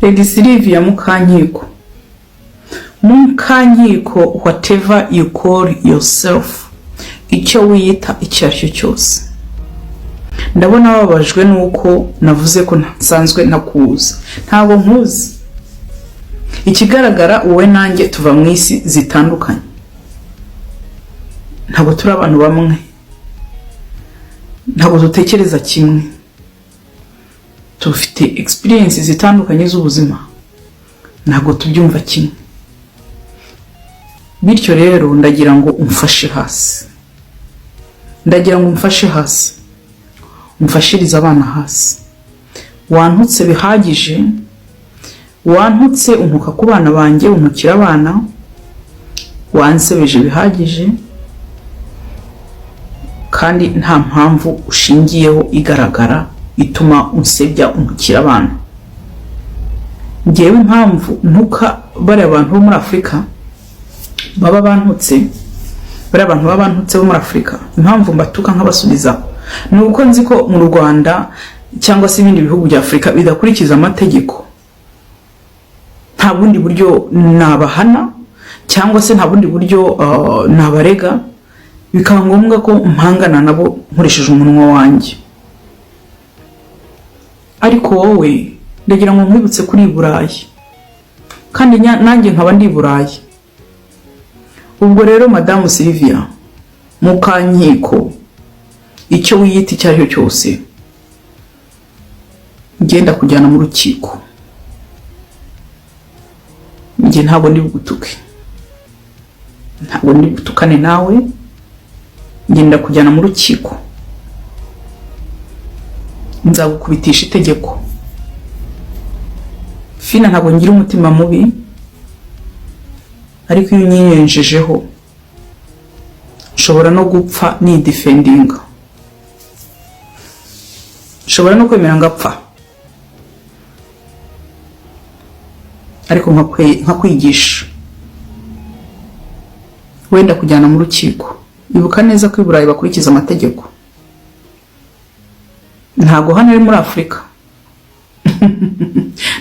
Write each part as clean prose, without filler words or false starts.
Lady Sylvia Mukankiko. Mukankiko, whatever you call yourself, icyo wiyita icyo aricyo cyose. Ndabona babajwe nuko navuze ko nsanzwe nakuza. Ntabwo nkuzi. Ikigaragara wowe nanjye tuva mu isi zitandukanye. Ntabwo turi abantu bamwe. Ntabwo dutekereza kimwe. Tufite experience zitandukanye z'ubuzima. Ntabwo tubyumva kimwe. Bityo rero ndagira ngo umfashe hasi. Ndagira ngo umfashe hasi. Umfashiriza abana hasi. Wantutse bihagije. Wantutse untuka ku bana banjye, untukira abana. Wansebeje bihagije. Kandi nta mpamvu ushingiyeho igaragara ituma unsebya untukira abana. Ngewe impamvu ntuka bari abantu bo muri Afrika baba bantutse, bari abantu baba bantutse bo muri Afrika, impamvu mbatuka nk'abasubiza nuko nzi ko mu Rwanda cyangwa se ibindi bihugu bya Afrika bidakurikiza amategeko. Nta bundi buryo nabahana cyangwa se nta bundi buryo nabarega, bikaba ngombwa ko mpangana nabo nkoresheje umunwa wanjye. Ariko wowe ndagira ngo nkwibutse kuri Burayi, kandi nanjye nkaba ndi Burayi. Ubwo rero Madame Sylvia Mukankiko, icyo wiyita icyo aricyo cyose, ngenda kujyana mu rukiko. Nge ntabwo ndi bugutuke, ntabwo ndi butukane nawe. Ngenda kujyana mu rukiko. Nzagukubitisha itegeko. Fina ntabwo ngira umutima mubi, ariko iyo unyiyenjejeho nshobora no gupfa ni defending. Nshobora no kwemera ngapfa, ariko nkakwigisha. Wenda kujyana mu rukiko. Ibuka neza ko i Burayi bakurikiza amategeko. Ntago hano ari muri Afrika.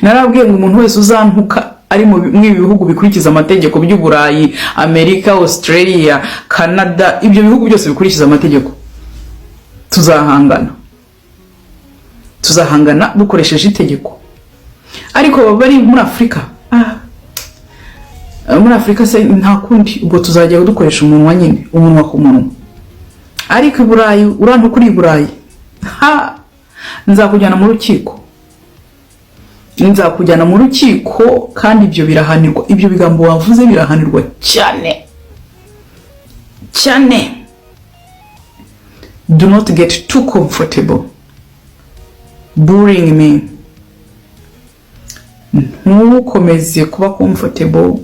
Narabwiye ngo umuntu wese uzantuka ari mu bihugu bikurikiza amategeko by'u Burayi, Amerika, Australia, Canada, ibyo bihugu byose bikurikiza amategeko, tuzahangana. Tuzahangana dukoresheje itegeko. Ariko bari muri Afrika, muri Afrika se nta kundi, ubwo tuzajya dukoresha umunwa nyine, umunwa ku munwa. Ariko i Burayi, urantuka kuri Burayi, nzakujyana mu rukiko. Nzakujyana mu rukiko, kandi ibyo birahanirwa. Ibyo bigambo wavuze birahanirwa cyane cyane. Do not get too comfortable bullying me. Ntukomeze kuba comfortable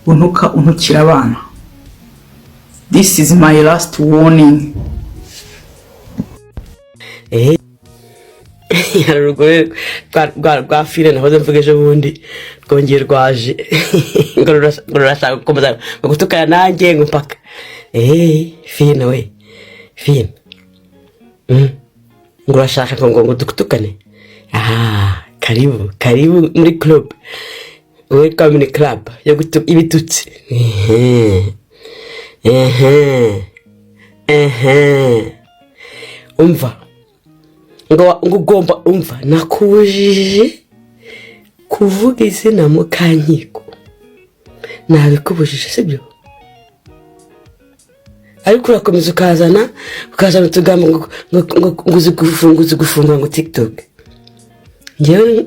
untukira abana. This is my last warning. Yarugoye kwa fire nahoze mvugeje bundi twongeye rwaje ngo rurashaka gukomeza gutukana nanjye ngo mpaka fine we fine ngo rashaka ngo dutukane. Karibu muri club. Welcome in club yo gutuka ibitutsi. Umva ngo ugomba umva nakubujije kuvuga izina Mukankiko. Nabikubujije sibyo? Ariko urakomeza ukazana utugamba ngo gufunga ngo TikTok. Ngewe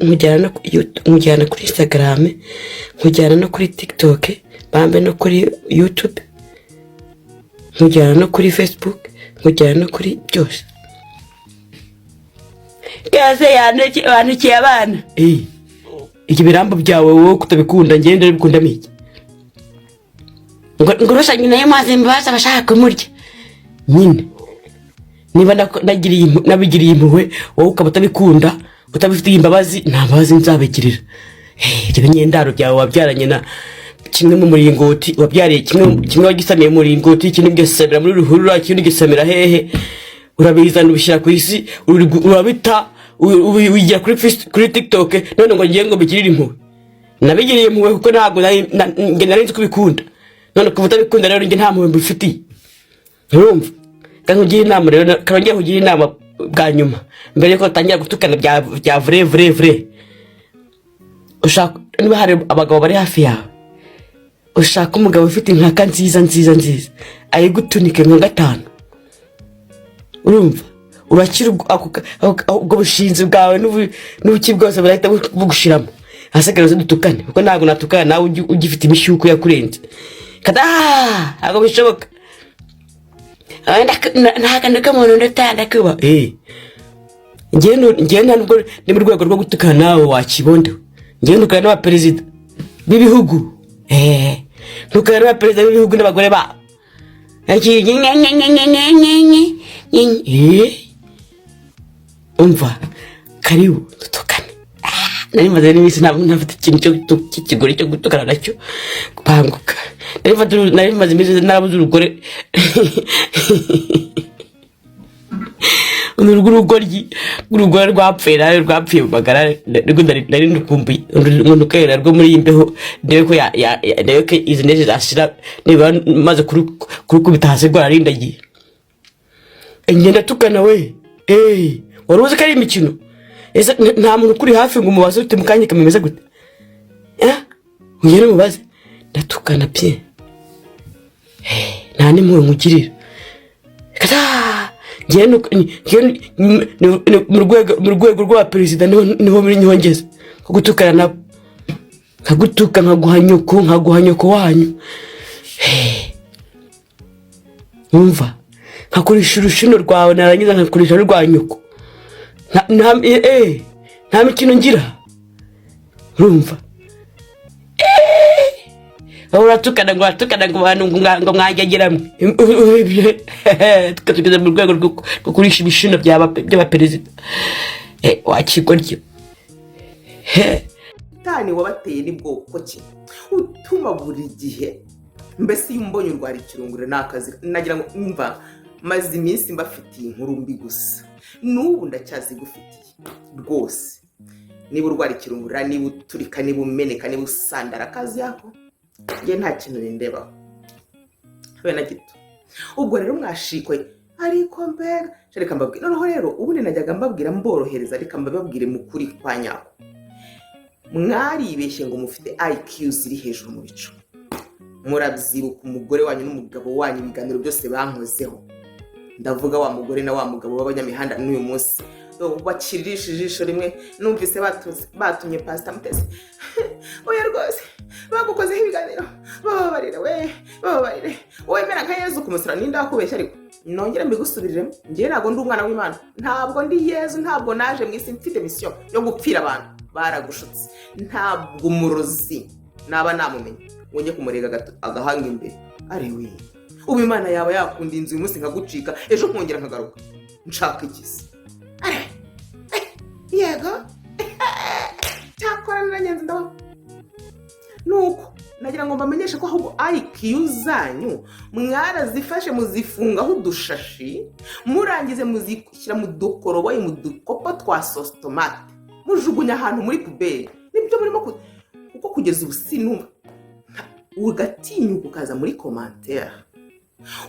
nkujyana kuri Instagram, nkujyana no kuri TikTok, bambe no kuri YouTube, nkujyana no kuri Facebook, nkujyana no kuri byose. Kaze yanukiye abana. Iki birambo byawe wowe kutabikunda ngende bikunda miki. Ngorosha nyine yamaze mbaza bashaka kumurya. Nyine. Niba nabigiriye impuhwe wowe ukabatabikunda, utabifitiye imbabazi, nta mbabazi nzabigirira. Ibyo nyendaro byawe wabyaranye na kimwe mu muringoti, wabyariye kimwe wagisamiye mu muringoti, ikindi gisemera muri ruhurura, ikindi gisemera hehe. Urabizana ubishyira ku isi, urabita wigira kuri TikTok none ngo ngiye ngo bigirire impuhwe. Nabigiriye impuhwe kuko ntabwo nari nzi kubikunda. None kuva utabikunda rero nge nta mpuhwe mbifitiye. Urumva? Kankugira inama rero kangiye kugira inama bwa nyuma mbere yuko tangira gutukana bya vrai. Ushaka niba hari abagabo bari hafi yawe. Ushaka umugabo ufite inkaka nziza ayigutunike nka 5. Urumva? Urakira ubwo bushinzi bwawe n'ubuki bwose burahita bugushiramo. Hasigara zo dutukane kuko ntago natukana nawe ugifite imishyuko yakurenze. Ago bishoboka. Ntakandika muntu ndatanda kuba. Ngiye ntabwo ni mu rwego rwo gutukana nawe wakibonde. Ngiye ndukana n'aba perezida b'ibihugu. Ndukana n'aba perezida b'ibihugu n'abagore ba. Umva karibu dutukane. Nari maze n'imisi nafite ikintu cy'ikigore cyo gutukana nacyo kubanguka. Nari maze imisi narabuze urugore. Urugore rwapfuye magara rwo nari ndukumbuye ndukera rwo muri imbeho ndebe ko izi neze zashira niba maze kurukubita hasi rwa rindagiye. Ngenda tukana we waruzi ko ari imikino ese nta muntu kuri hafi ngo umubaze ute mukanye kamemeza gute ngere mubaze ndatukana pye nta nimwe mugirira kata mu rwego rwa perezida niho muri nyongeza ko gutukana nabo nkagutuka nkaguha nyoko wanyu umva nkakoresha urushino rwawe narangiza nkakoresha rwa nyoko nta mikino ngira. Urumva? Uratukana ngo bantu ngo mwagegeramo tukatugeza mu rwego rwo kurisha ibishino by'abaperezida wakigoryo. Tani wabateye ni bwoko ki utuma buri gihe mbese yumbonye urwara ikirungure nakazi nagira ngo umva maze iminsi mbafitiye inkuru mbi gusa n'ubu ndacyazigufitiye rwose. Niba urwara ikirungura niba uturika niba umeneka niba usandara akazi yako nge nta kintu bindebaho habe na gito. Ubwo rero mwashikwe ariko mbega reka mbabwira noneho rero ubundi najyaga mbabwira mborohereza reka mbabwire mu kuri kwa nyako. Mwaribeshye ngo mufite IQ ziri hejuru mu bicu. Murabyibuka umugore wanyu n'umugabo wanyu ibiganiro byose bankozeho. Ndavuga wa mugore na wa mugabo b'abanyamihanda n'uyu munsi bakiririsha ijisho rimwe numvise batumye Pastor Mutesi oya rwose bagukozeho ibiganiro bababarire wemera nka Yezu kumusura ninda wakubeshya ariko nongera mbigusubiriremo ngiye ntago ndi umwana w'Imana ntabwo ndi Yezu ntabwo naje mwisi mfite mission yo gupfira abantu baragushutse ntabwo umurozi naba namumenye wonye kumurega agahanga imbere ari we ubu Imana yaba yakunda inzu umunsi nkagucika ejo nkongera nkagaruka nshaka igisi yego cyakora naranyenze ndaho nuko nagira ngo mbamenyeshe ko ahubwo IQ zanyu mwarazifashe muzifungaho udushashi murangize muzishyira mu dukoroboyi mu dukopo twa sauce tomate mujugunya ahantu muri puberi nibyo murimo kuko kugeza ubu sinumva ugatinyuka ukaza muri commentaire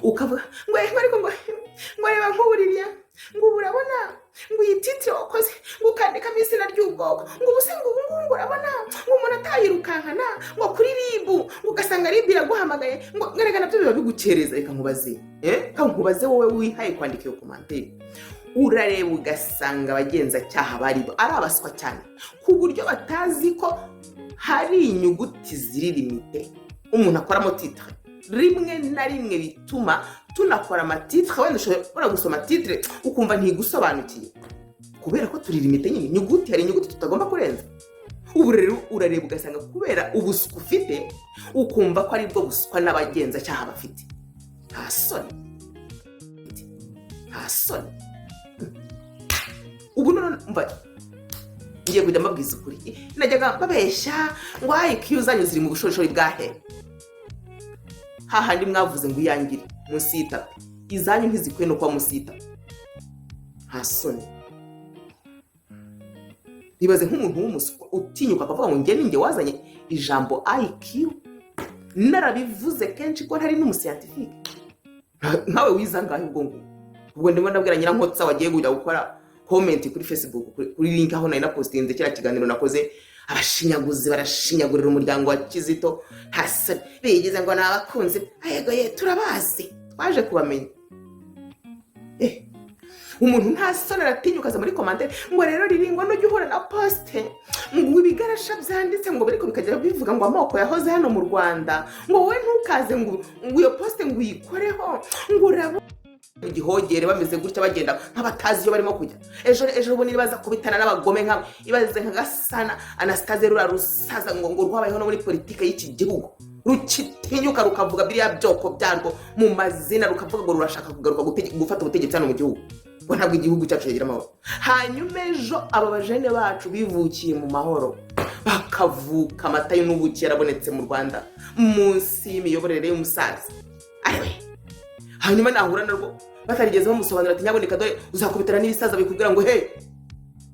ukavuga ngo ariko ngo reba nk'ubuririya ngo urabona ngo yititire wakoze ngo ukandika izina ry'ubwoko ngo ubuse ngo urabona ngo umuntu atayirukankana ngo kuri ribu ngo ugasanga ribu iraguhamagaye ngo ngarega nabyo biba bigukereza reka nkubaze wowe wihaye kwandika iyo commentaire urareba ugasanga abagenzacyaha bari ari abaswa cyane ku buryo batazi ko hari inyuguti ziri limite umuntu akoramo titre rimwe na rimwe bituma tunakora amatitre wenda ushobora gusoma titre ukumva ntigusobanukiye kubera ko turi limite nyine inyuguti hari inyuguti tutagomba kurenza. Ubu rero urareba ugasanga kubera ubuswa ufite ukumva ko ari bwo buswa n'abagenzacyaha bafite. Nta soni ubu none mba ngiye kujya mbabwiza ukuri najyaga babeshya ngo IQ zanyu ziri mu bushorishori bwahe hahandi mwavuze ngo iyangire munsi y'itapi izanyu ntizikwiye no kuba munsi y'itapi. Nta soni nibaze nk'umuntu w'umuswa utinyuka akavuga ngo njye ninjye wazanye ijambo IQ, narabivuze kenshi ko ntari n'umuscientifique. Nkawe wiza ngahe ubwo ndimo ndabwira Nyirankotsa wagiye kujya gukora comment kuri Facebook kuri link aho nari na postinze kira kiganiro nakoze, abashinyaguzi barashinyagurira umuryango wa Kizito, hasa bigeze ngo nabakunze, ayego ye turabazi twaje kubamenya. Umuntu nta soni aratinyuka aza muri commentaire ngo rero riringo no jya uhura na poste ngo ibigarasha byanditse ngo bariko bikagera bivuga ngo amoko yahoze hano mu Rwanda, ngo wowe ntukaze ngo iyo poste ngo uyikoreho ngo urabo igihogere bameze gutya bagenda nk'abatazi iyo barimo kujya. Ejo ubone baza kubitana n'abagome nkawe, ibaze nka Gasana Anastase rura rusaza ngo rwabayeho no muri politike y'iki gihugu, rukitinyuka rukavuga biriya byoko byarwo mu mazina, rukavuga ngo rurashaka kugaruka gufata ubutegetsi hano mu gihugu, ngo ntabwo igihugu cyacu kigira amahoro. Hanyuma ejo aba bajene bacu bivukiye mu mahoro, bakavuka amata y'ubuki yarabonetse mu Rwanda munsi y'imiyoborere y'umusaza. Hanyuma nahura narwo batarigeze bamusobanura ati nyaboneka dore uzakubitana n'ibisaza bikubwira ngo he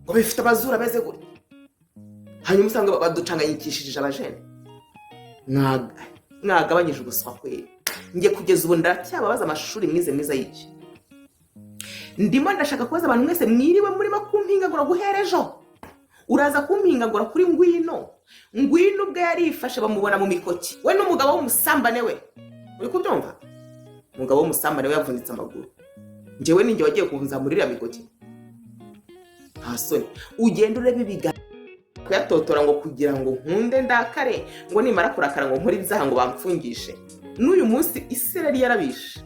ngo bifite abazura beze gutya. Hanyuma usanga baducanganyikishije abajene. Mwagabanyije ubuswa kweli. Ngiye kugeza ubu ndacyababaza amashuri mwize y'iki. Ndimo ndashaka kubaza abantu mwese mwiriwe murimo kumpingagura guhera ejo. Uraza kumpingagura kuri Ngwino ubwe yarifashe bamubona mu mikoki, we n'umugabo w'umusambane we. Uri kubyumva? Umugabo w'umusambane we yavunitse amaguru. Njyewe ninjye wagiye kunzamurira mikoki. Hasoni ugenda urebe ibiga kuyatotora ngo kugira ngo nkunde ndakare, ngo nimara kurakara ngo nkore ibyaha ngo bamfungishe. N'uyu munsi Isirayeli yarabishe.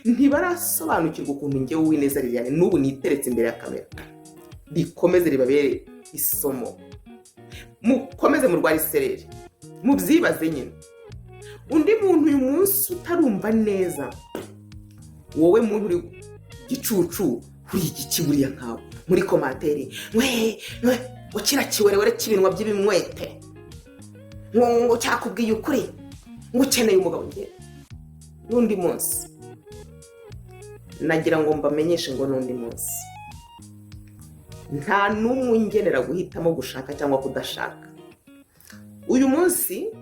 Ntibarasobanukirwa ukuntu njyewe Uwineza Liliane n'ubu niteretse imbere ya kamera. Bikomeze ribabere isomo. Mukomeze murwara isereri. Mubyibaze nyine. Undi muntu uyu munsi utarumva neza, wowe muntu uri gicucu kuri iki buriya nkawe muri commentaire, we ukira kiwerewere kibinwa by'ibimwete, ngo cyakubwiye ukuri ngo ukeneye umugabo nge. N'undi munsi nagira ngo mbamenyeshe ngo n'undi munsi nta n'umwe ngenera guhitamo gushaka cyangwa kudashaka. Uyu munsi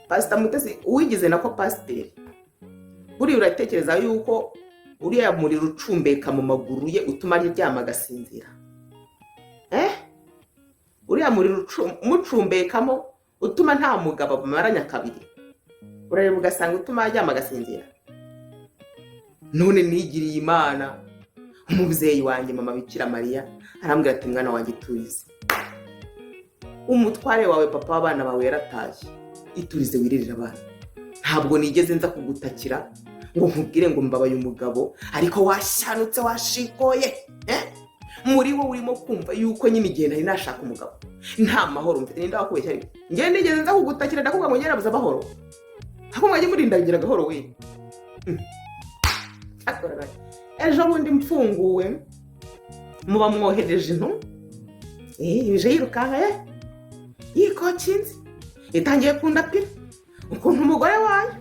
Pastor Mutesi uwigize nako pasiteri, buri uratekereza yuko uriya muri rucumbeka mu maguru ye utuma aryama agasinzira? Uriya muri mucumbekamo utuma nta mugabo bamaranya kabiri, urareba ugasanga utuma aryama agasinzira? None nigiriye Imana, umubyeyi wanjye mama Bikira Mariya arambwira ati mwana wanjye turize, umutware wawe papa w'abana bawe yaratashye, iturize wiririra abana. Ntabwo nigeze nza kugutakira ngo nkubwire ngo mbabaye umugabo ariko washanutse washikoye. Muri wo urimo kumva yuko nyine igihe nari nashaka umugabo nta mahoro mfite, ninda wakubeshya ariko ngiye nigeze nza kugutakira ndakuvuga ngo nyerabuze amahoro, ahubwo mwajye murindagira gahoro we. Ejo bundi mfunguwe muba mwohereje intu bije yirukanka yikokinze itangiye kundapira ukuntu umugore wayo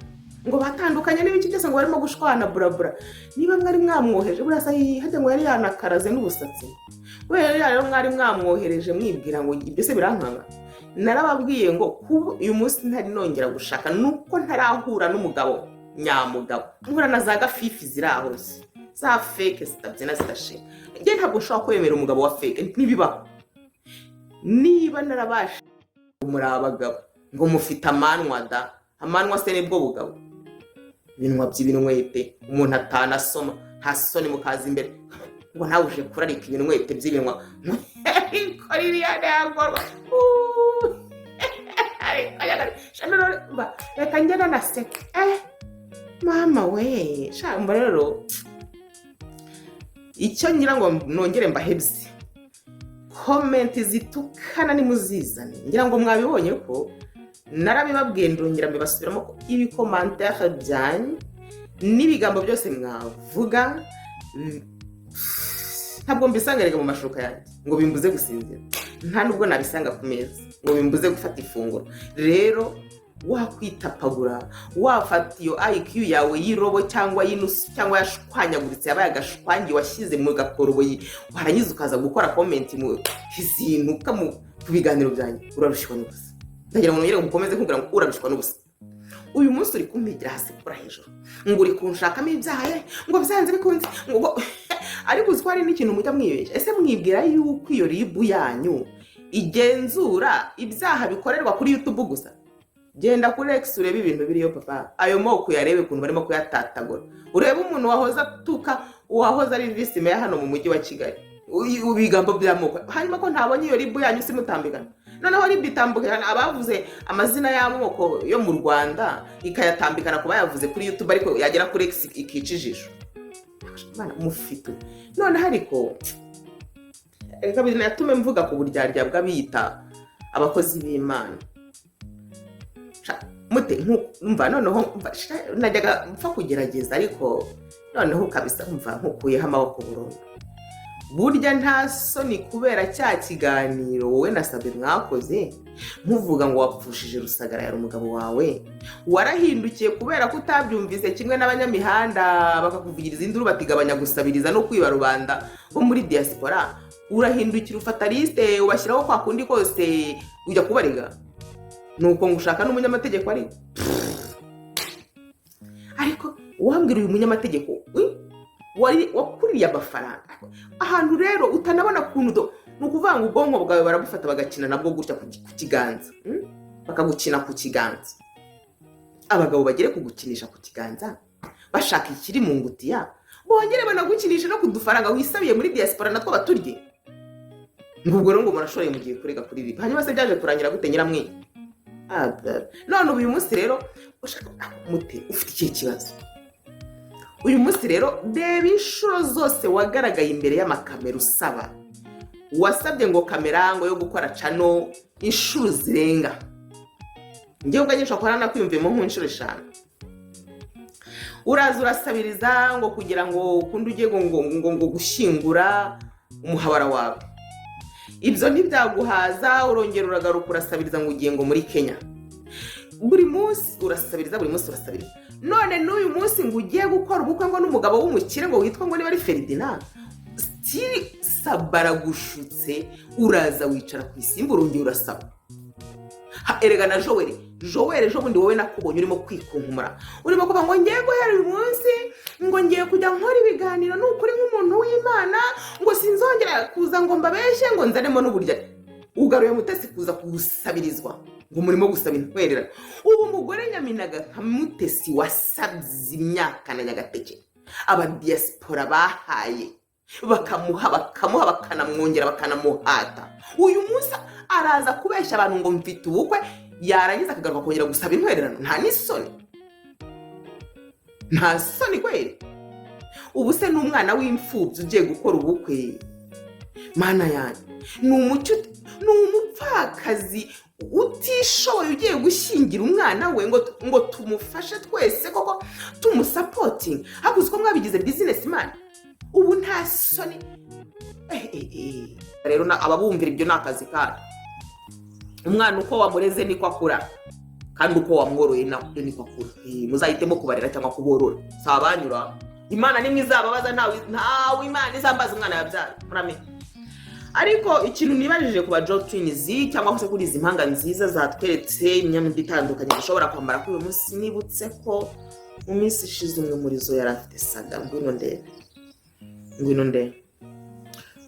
ngo batandukanye n'ibiki byose ngo barimo gushwana burabura. Niba mwari mwamwohereje burasa hajya ngo yari yanakaraze n'ubusatsi, we rero mwari mwamwohereje mwibwira ngo ibyo se birankanga. Narababwiye ngo kuba uyu munsi ntari nongera gushaka nuko ntarahura n'umugabo nyamugabo, nkura na za gafifi ziraho za fake zitabyina zidashika. Nge ntabwo nshobora kwemera umugabo wa fake, ntibibaho. Niba narabasha muri abagabo ngo mufite amanwa da, amanwa se nibwo bugabo, ibinwa by'ibinwete umuntu atanasoma, nta soni mukaza imbere ngo nawe uje kurarika ibinwete by'ibinwa ko ririya ndagorwa. Reka ngena naseka mama we shamba. Rero icyo ngira ngo nongere mbahebye, comment zitukana nimuzizane. Ngira ngo mwabibonye ko narabibabwiye, ndongera mbibasubiramo ko ibi commentaire byanyu n'ibigambo byose mwavuga ntabwo mbisangarega mu mashuka yanjye ngo bimbuze gusinzira, nta nubwo nabisanga ku meza ngo bimbuze gufata ifunguro. Rero wakwitapagura wafata iyo IQ yawe y'irobo cyangwa y'inusu cyangwa yashwanyaguritse yabaye agashwangi washyize mu gakoroboyi warangiza ukaza gukora comment mu izintuka mu biganiro byanjye urarushwa n'ubusa. Ndagira ngo nongere mukomeze kugira ngo urarushwa n'ubusa. Uyu munsi uri kumpigira hasi kura hejuru ngo uri kunshakamo ibyaha ngo byanze bikunze ngo ariko uzwari n'ikintu mujya mwibeshya. Ese mwibwira yuko iyo ribu yanyu igenzura ibyaha bikorerwa kuri YouTube gusa? Genda kuri X urebe ibintu biriyo papa, ayo moko yarebe kuntu barimo kuyatatagura. Urebe umuntu wahoza tuka wahoza ari visime ya hano mu mujyi wa Kigali ubigambo by'amoko, hanyuma ko ntabonye iyo ribu yanyu simutambikana. Noneho ribu itambukana abavuze amazina y'amoko yo mu Rwanda ikayatambikana kuba yavuze kuri YouTube ariko yagera kuri X ikicishijwe. Bana mufite none hariko reka binatume mvuga ku buryarya bw'abita abakozi b'Imana. Mute nkumva noneho najyaga mpfa kugerageza ariko noneho kabisa mva nkukuyeho amaboko burundu. Burya nta soni kubera cya kiganiro wowe na Sabe mwakoze muvuga ngo wapfushije Rusagara yari umugabo wawe, warahindukiye kubera ko utabyumvise kimwe n'abanyamihanda bakakuvugiriza induru batigabanya gusabiriza no kwiba rubanda bo muri diaspora. Urahindukira ufata liste ubashyiraho kwa kundi kose ujya kubarega nuko ngushaka n'umunyamategeko ariko wambwira uyu munyamategeko wakuriye amafaranga ahantu rero utanabona kuntu nukuvanga ubwonko bwawe barabufata bagakina nabwo gutya ku kiganza bakagukina ku kiganza. Abagabo bagere kugukinisha ku kiganza bashaka ikiri mu ngutiya bongere banagukinisha no kudufaranga wisabiye muri diaspora natwo baturye. Ngubwo rero ngo murashoreye mugiye kurega kuri ibi hanyuma se byaje kurangira gute nyiramwe? None uyu munsi rero ushaka mute ufite iki kibazo. Uyu munsi rero deba inshuro zose wagaragaye imbere y'amakamera usaba, wasabye ngo kamera ngo yo gukora cano inshuro zirenga. Ngiye uganyisha ko nana kwiyumvemo nk'inshuro 5. Uraza urasabiriza ngo kugira ngo kundi ugiye ngo gushingura umuhabara wawe. Ibyo ntibyaguhaza urongera uragaruka urasabiriza ngo ugiye ngo muri Kenya. Buri munsi urasabiriza none n'uyu munsi ngo ugiye gukora ubukwe ngo n'umugabo w'umukire ngo witwa ngo niba ari Ferdinand stili Sabara gushutse uraza wicara ku isimbo urongera urasaba. Erega na Joel ejo bundi wowe nakubonye urimo kwikunkumura urimo kuba ngo ngiye guhera uyu munsi ngo ngiye kujya nkora ibiganiro n'ukuri nk'umuntu w'Imana ngo sinzongera kuza ngo mbabeshye ngo nzanemo n'uburya. Ugaruye Mutesi kuza kusabirizwa ngo murimo gusaba intwerera. Ubu mugore Nyaminaga nka Mutesi wasabye imyaka na Nyagateke aba diaspora bahaye bakamuha bakanamwongera bakanamuhata. Uyu munsi araza kubeshya abantu ngo mfite ubukwe yarangiza akagaruka kongera gusaba intwererano. Nta soni kweli. Ubu se n'umwana w'imfubyi ugiye gukora ubukwe mana yanjye ni umupfakazi utishoboye ugiye gushingira umwana we ngo tumufashe twese koko tumusapoting hakuzi ko mwabigize businessman. Ubu nta soni rero ababumvira ibyo nakazi kayo. Umwana uko wamureze niko akura kandi uko wamworoye niko akura. Muzahitemo kubarera cyangwa kuborora sabanyura. Imana nimwe izababaza ntawe Imana izambaza umwana yabyara muramenye. Ariko ikintu nibajije ku ba Twins cyangwa se kuri izi mpanga nziza zatweretse imyambaro itandukanye dushobora kwambara kuri uyu munsi, nibutse ko mu minsi ishize umwe muri zo yari afite saga ngwino ndebe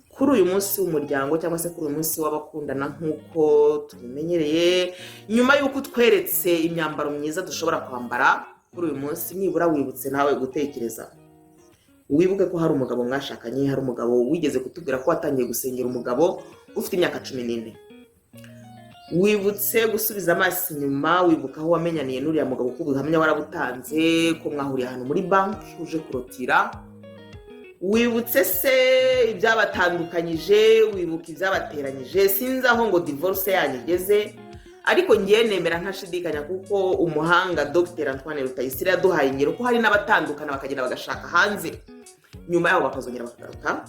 kuri uyu munsi w'umuryango cyangwa se kuri uyu munsi w'abakundana nk'uko tubimenyereye. Nyuma y'uko tweretse imyambaro myiza dushobora kwambara kuri uyu munsi, nibura wibutse nawe gutekereza, wibuke ko hari umugabo mwashakanye, hari umugabo wigeze kutubwira ko watangiye gusengera umugabo ufite imyaka 14. Wibutse gusubiza amaso inyuma, wibuka aho wamenyaniye n'uriya mugabo ko ubuhamya warabutanze ko mwahuriye ahantu muri banki uje kurotira. Wibutse se ibyabatandukanyije, wibuka ibyabateranyije. Sinzi aho ngo divorce yanyigeze, ariko ngiye nemera ntashidikanya kuko umuhanga Dr Antoine Rutayisire yaduhaye ingero ko hari n'abatandukana bakagenda bagashaka hanze nyuma yaho bakazongera bakagaruka.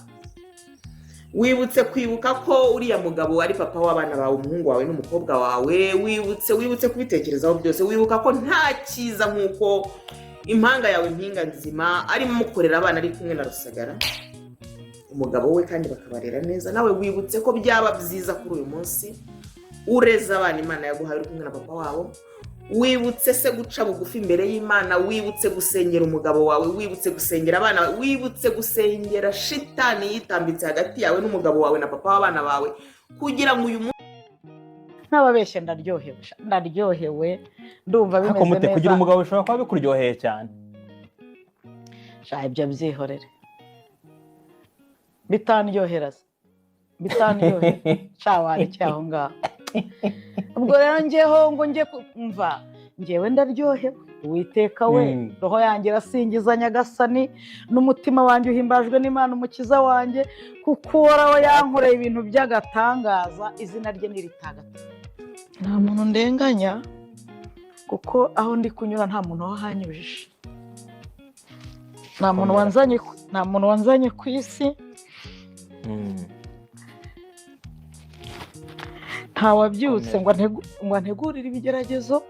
wibutse kwibuka ko uriya mugabo ari papa w'abana bawe, umuhungu wawe n'umukobwa wawe, wibutse kubitekerezaho byose, wibuka ko nta cyiza nk'uko impanga yawe mpinga nzima arimo mukorera abana ari kumwe na Rusagara umugabo we kandi bakabarera neza. Nawe wibutse ko byaba byiza kuri uyu munsi ureza abana Imana yaguhaye uri kumwe na papa wabo, wibutse se guca bugufi imbere y'Imana, wibutse gusengera umugabo wawe, wibutse gusengera abana bawe, wibutse gusengera shitani yitambitse hagati yawe n'umugabo wawe na papa w'abana bawe, kugira ngo uyu ntababeshye ndaryohewe ndumva bimeze mute neza. kugira umugabo bishobora kuba bikuryoheye cyane. Sha ibyo byihorere bitanryohera sha warekeye aho ngaho. Ubwo rero njyeho ngo njye kumva njyewe ndaryohewe, Uwiteka we roho yanjye irasingiza Nyagasani, n'umutima wanjye uhimbajwe n'Imana umukiza wanjye, kuko uhoraho yankoreye ibintu by'agatangaza, izina rye niritagatifu. Nta muntu ndenganya kuko aho ndi kunyura nta muntu wahanyujije, nta muntu wanzanye ku isi, ntawabyutse ngo antegurire ibigeragezo.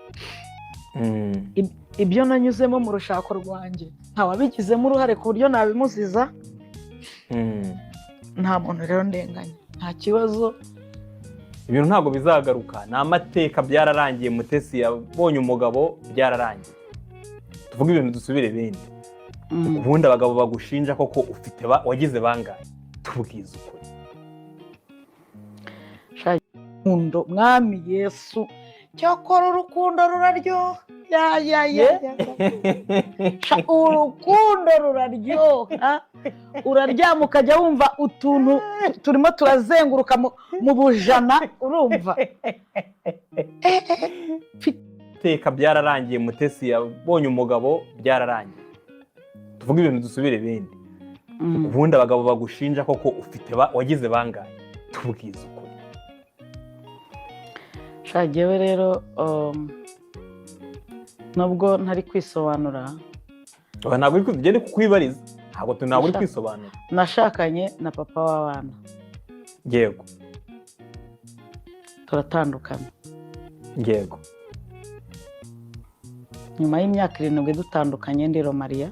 Ibyo nanyuzemo mu rushako rwanjye ntawabigizemo uruhare ku buryo nabimuziza. Nta muntu rero ndenganya, nta kibazo. Ibintu ntabwo bizagaruka, ni amateka, byararangiye. Mutesi yabonye umugabo, byararangiye. Tuvuge ibintu dusubire ibindi. Ubundi abagabo bagushinja koko ufite wagize bangahe? Tubwize ukuri. Urukundo mwami Yesu, cyakora urukundo ruraryoha. Urukundo ruraryoha, uraryama ukajya wumva utuntu turimo turazenguruka mu bujana, urumva. Teka byararangiye. Mutesi yabonye umugabo, byararangiye. Tuvuge ibintu dusubire ibindi. Ubundi abagabo bagushinja koko ufite wagize bangahe? Tubwize ukuri. Shagewe rero nubwo ntari kwisobanura, ntabwo uri kukwibariza, ntabwo uri kwisobanura. Nashakanye na papa w'abana. Yego. Turatandukana. Yego. Nyuma y'imyaka 7 dutandukanye, ndi Romariya.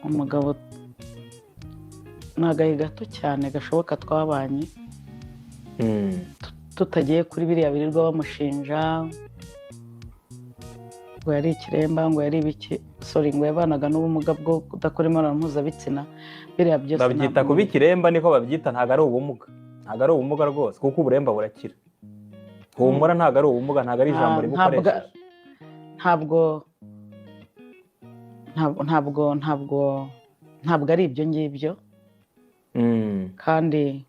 Umugabo nagaye gato cyane gashoboka twabanye, tutagiye kuri biriya birirwa bamushinja ngo yari ikiremba, ngo yari ibiki, ngo yabanaga n'ubumuga bwo kudakora imibonano mpuzabitsina. Biriya byose babyita kuba ikiremba, niko babyita. Ntabwo ari ubumuga, ntabwo ari ubumuga rwose, kuko uburemba burakira. Humura, ntabwo ari ubumuga, ntabwo ari ijambo ribukoresheje. Ntabwo ari ibyo ngibyo. Kandi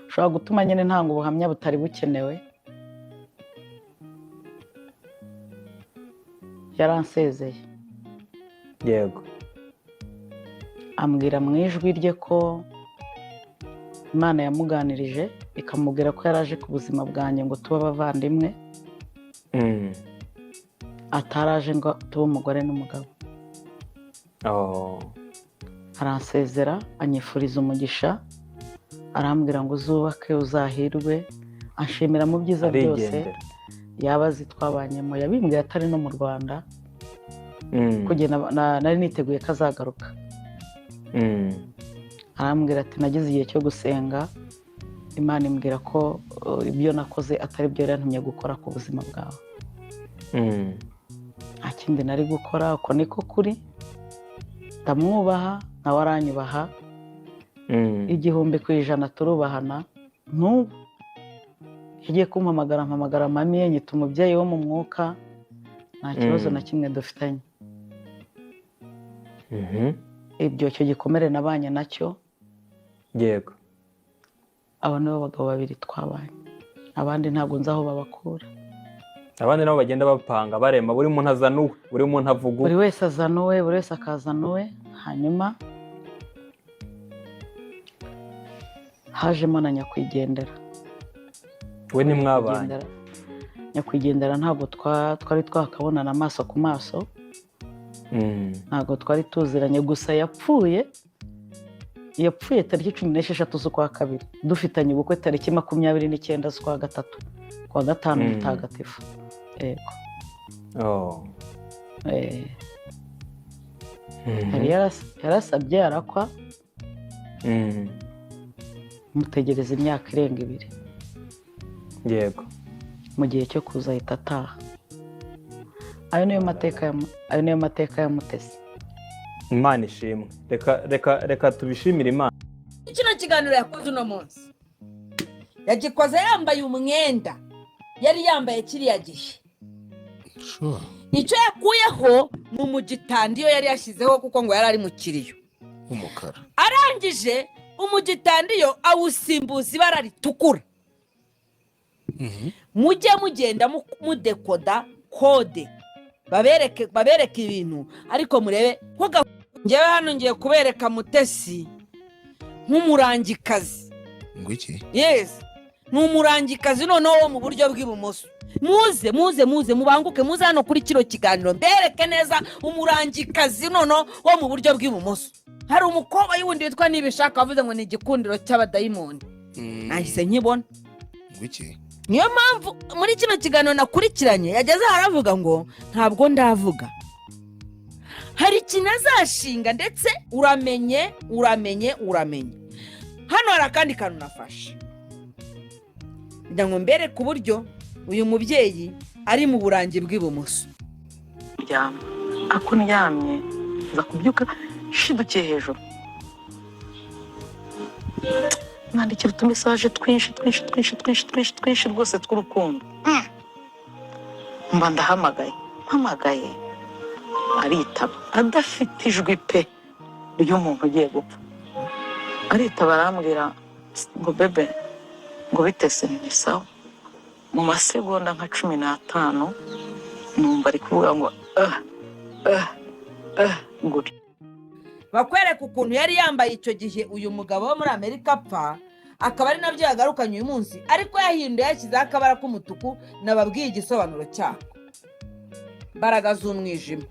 ushobora gutuma nyine ntanga ubuhamya butari bukenewe. Yaransezeye. Yego. Ambwira mu ijwi rye ko Imana yamuganirije ikamubwira ko yaraje ku buzima bwanjye ngo tube abavandimwe, ataraje ngo tube umugore n'umugabo. Aransezera, anyifuriza umugisha, arambwira ngo uzubake, uzahirwe, anshimira mu byiza byose yaba azi twabanyemo. Yabimbwiye atari no mu Rwanda, kugenda nari niteguye ko azagaruka. Arambwira ati nagize igihe cyo gusenga, Imana imbwira ko ibyo nakoze atari byo yarantumye gukora ku buzima bwawe. Nta kindi nari gukora, uko niko kuri. Ndamwubaha, nawe aranyubaha. 100% turubahana. N'ubu yagiye kumpamagara mami ye, nyita umubyeyi wo mu mwuka. Nta kibazo na kimwe dufitanye. Ibyo cyo gikomere nabanye nacyo. Yego. Aba nibo bagabo 2 twabanye, abandi ntabwo nzi aho babakura. Abandi nabo bagenda bapanga barema, buri muntu azanuwe, buri muntu avuga, buri wese azanuwe, buri wese akazanuwe. Hanyuma hajemo na nyakwigendera. We ni mwabanye? Nyakwigendera ntabwo twari twakabonana amaso ku maso, ntabwo twari tuziranye, gusa yapfuye tariki 16 z'ukwa kabiri, dufitanye ubukwe tariki 29 z'ukwa gatatu, kwa gatanu mutagatifu. Yego. Yari yarasabye arakwa, mutegereza imyaka irenga 2. Yego. Mu gihe cyo kuza ahita ataha. Ayo niyo mateka ya Mutesi. Imana ishimwe. Reka tubishimire Imana. Kino kiganiro yakoze uno munsi yagikoze yambaye umwenda yari yambaye kiriya gihe. Icyo yakuyeho ni umugitandiyo yari yashyizeho kuko ngo yari ari mu kiriyo umukara. Arangije umugitandiyo awusimbuza ibara ritukura. Mujye mugenda mudekoda kode babereke ibintu, ariko murebe ko ngewe hano ngiye kubereka Mutesi nk'umurangikazi. Ngo iki? Yes, ni umurangikazi noneho wo mu buryo bw'ibumoso. Muze mubanguke, muze hano kuri kino kiganiro mbereke neza umurangikazi noneho wo mu buryo bw'ibumoso. Hari umukobwa y'undi witwa Nibishaka wavuze ngo ni igikundiro cy'abadayimoni. Nahise nkibona. Ngo iki? Niyo mpamvu muri kino kiganiro nakurikiranye yageze haravuga ngo ntabwo ndavuga. Hari ikintu azashinga ndetse uramenye. Hano hari akandi kantu nafashe. Ngira ngo mbere ku buryo uyu mubyeyi ari mu burangi bw'ibumoso. Ako ndyamye za kubyuka shidukiye hejuru. Nandikira utumesaje twinshi rwose tw'urukundo. Mba ndahamagaye aritaba, adafite ijwi pe ry'umuntu ugiye gupfa. Aritaba arambwira ngo bebe, ngo bitese ni sawa. Mu masegonda nka 15 numva ari kuvuga ngo gutyo. Bakwereka ukuntu yari yambaye icyo gihe uyu mugabo wo muri Amerika apfa, akaba ari nabyo yagarukanye uyu munsi, ariko yahinduye yashyizeho akabara k'umutuku. Nababwiye igisobanuro cyako. Mbaraga z'umwijima,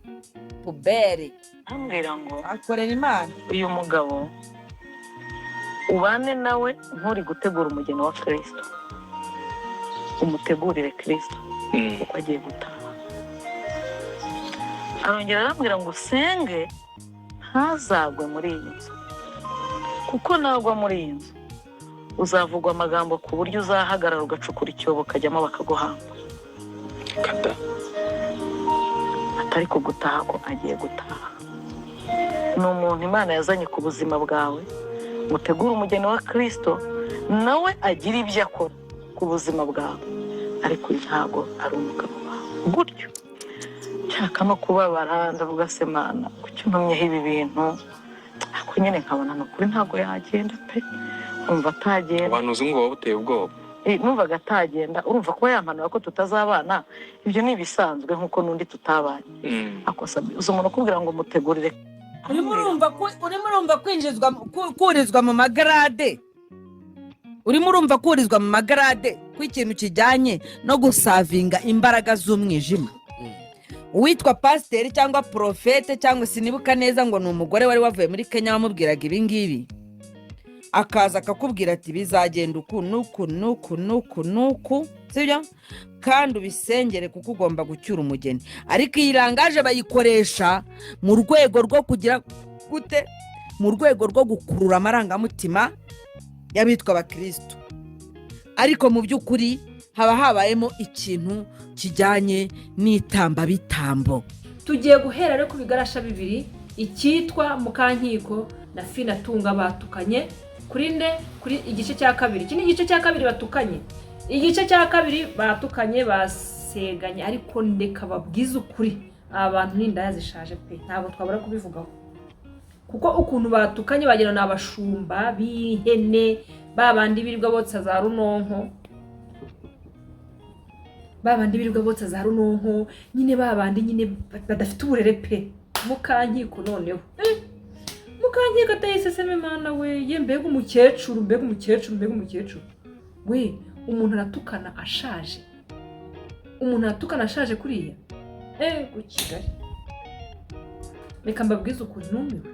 puberi. Ambwira ngo akorera Imana. Uyu mugabo ubane nawe nk'uri gutegura umugeni wa Kristo, umutegurire Kristo kuko agiye gutaha. Arongera arambwira ngo usenge ntazagwe muri iyi nzu, kuko nagwa muri iyi nzu uzavugwa amagambo ku buryo uzahagarara ugacukura icyobo kajyamo bakaguhamba. Atari kugutaha ko agiye gutaha. Ni umuntu Imana yazanye ku buzima bwawe, mutegura umugeni wa Kristo, nawe agira ibyo akora ku buzima bwawe, ariko ntago ari umugabo wawe. Gutyo nshaka no kubabara, ndavuga se Mana kuki untumyeho ibi bintu, ariko nyine nkabona n'ukuri ntago yagenda pe. Umva atagenda. Abantu uzi ngo wabuteye ubwoba. Numvaga atagenda, urumva ko yampanura ko tutazabana, ibyo ni ibisanzwe nkuko nundi tutabanye. Akosabye uzo umuntu kubwira ngo mutegurire. Urimo urumva kurizwa mu magarade. Urimo urumva kurizwa mu magarade ku ikintu kijyanye no gusavinga imbaraga z'umwijima. Uwitwa pasiteri cyangwa profete cyangwa sinibuka neza ngo ni umugore wari wavuye muri Kenya wamubwiraga ibi ngibi, akaza akakubwira ati bizagenda uku nuku, sibyo? Kandi ubisengere kuko ugomba gucyura umugeni. Ariko iyi rangaje bayikoresha mu rwego rwo kugira gute, mu rwego rwo gukurura amarangamutima y'abitwa abakristo, ariko mu by'ukuri haba habayemo ikintu kijyanye n'itambabitambo. Tugiye guhera rero ku bigarasha bibiri, icyitwa Mukankiko na Finatunga batukanye kuri igice cya kabiri. Iki ni igice cya kabiri batukanye. Igice cya kabiri batukanye baseganye, ariko ndeka babwiza ukuri abantu n'indaya zishaje pe, ntabwo twabura kubivugaho. Kuko ukuntu batukanye bagira n'abashumba b'ihene, babandi birirwa botsa za runonko. Nyine babandi nyine badafite uburere pe. Mukankiko noneho. Mukankiko atayiseseme Mana we, ye mbega umukecuru. We, umuntu aratukana ashaje. Kuriya. Ku Kigali. reka mbabwize ukuri numiwe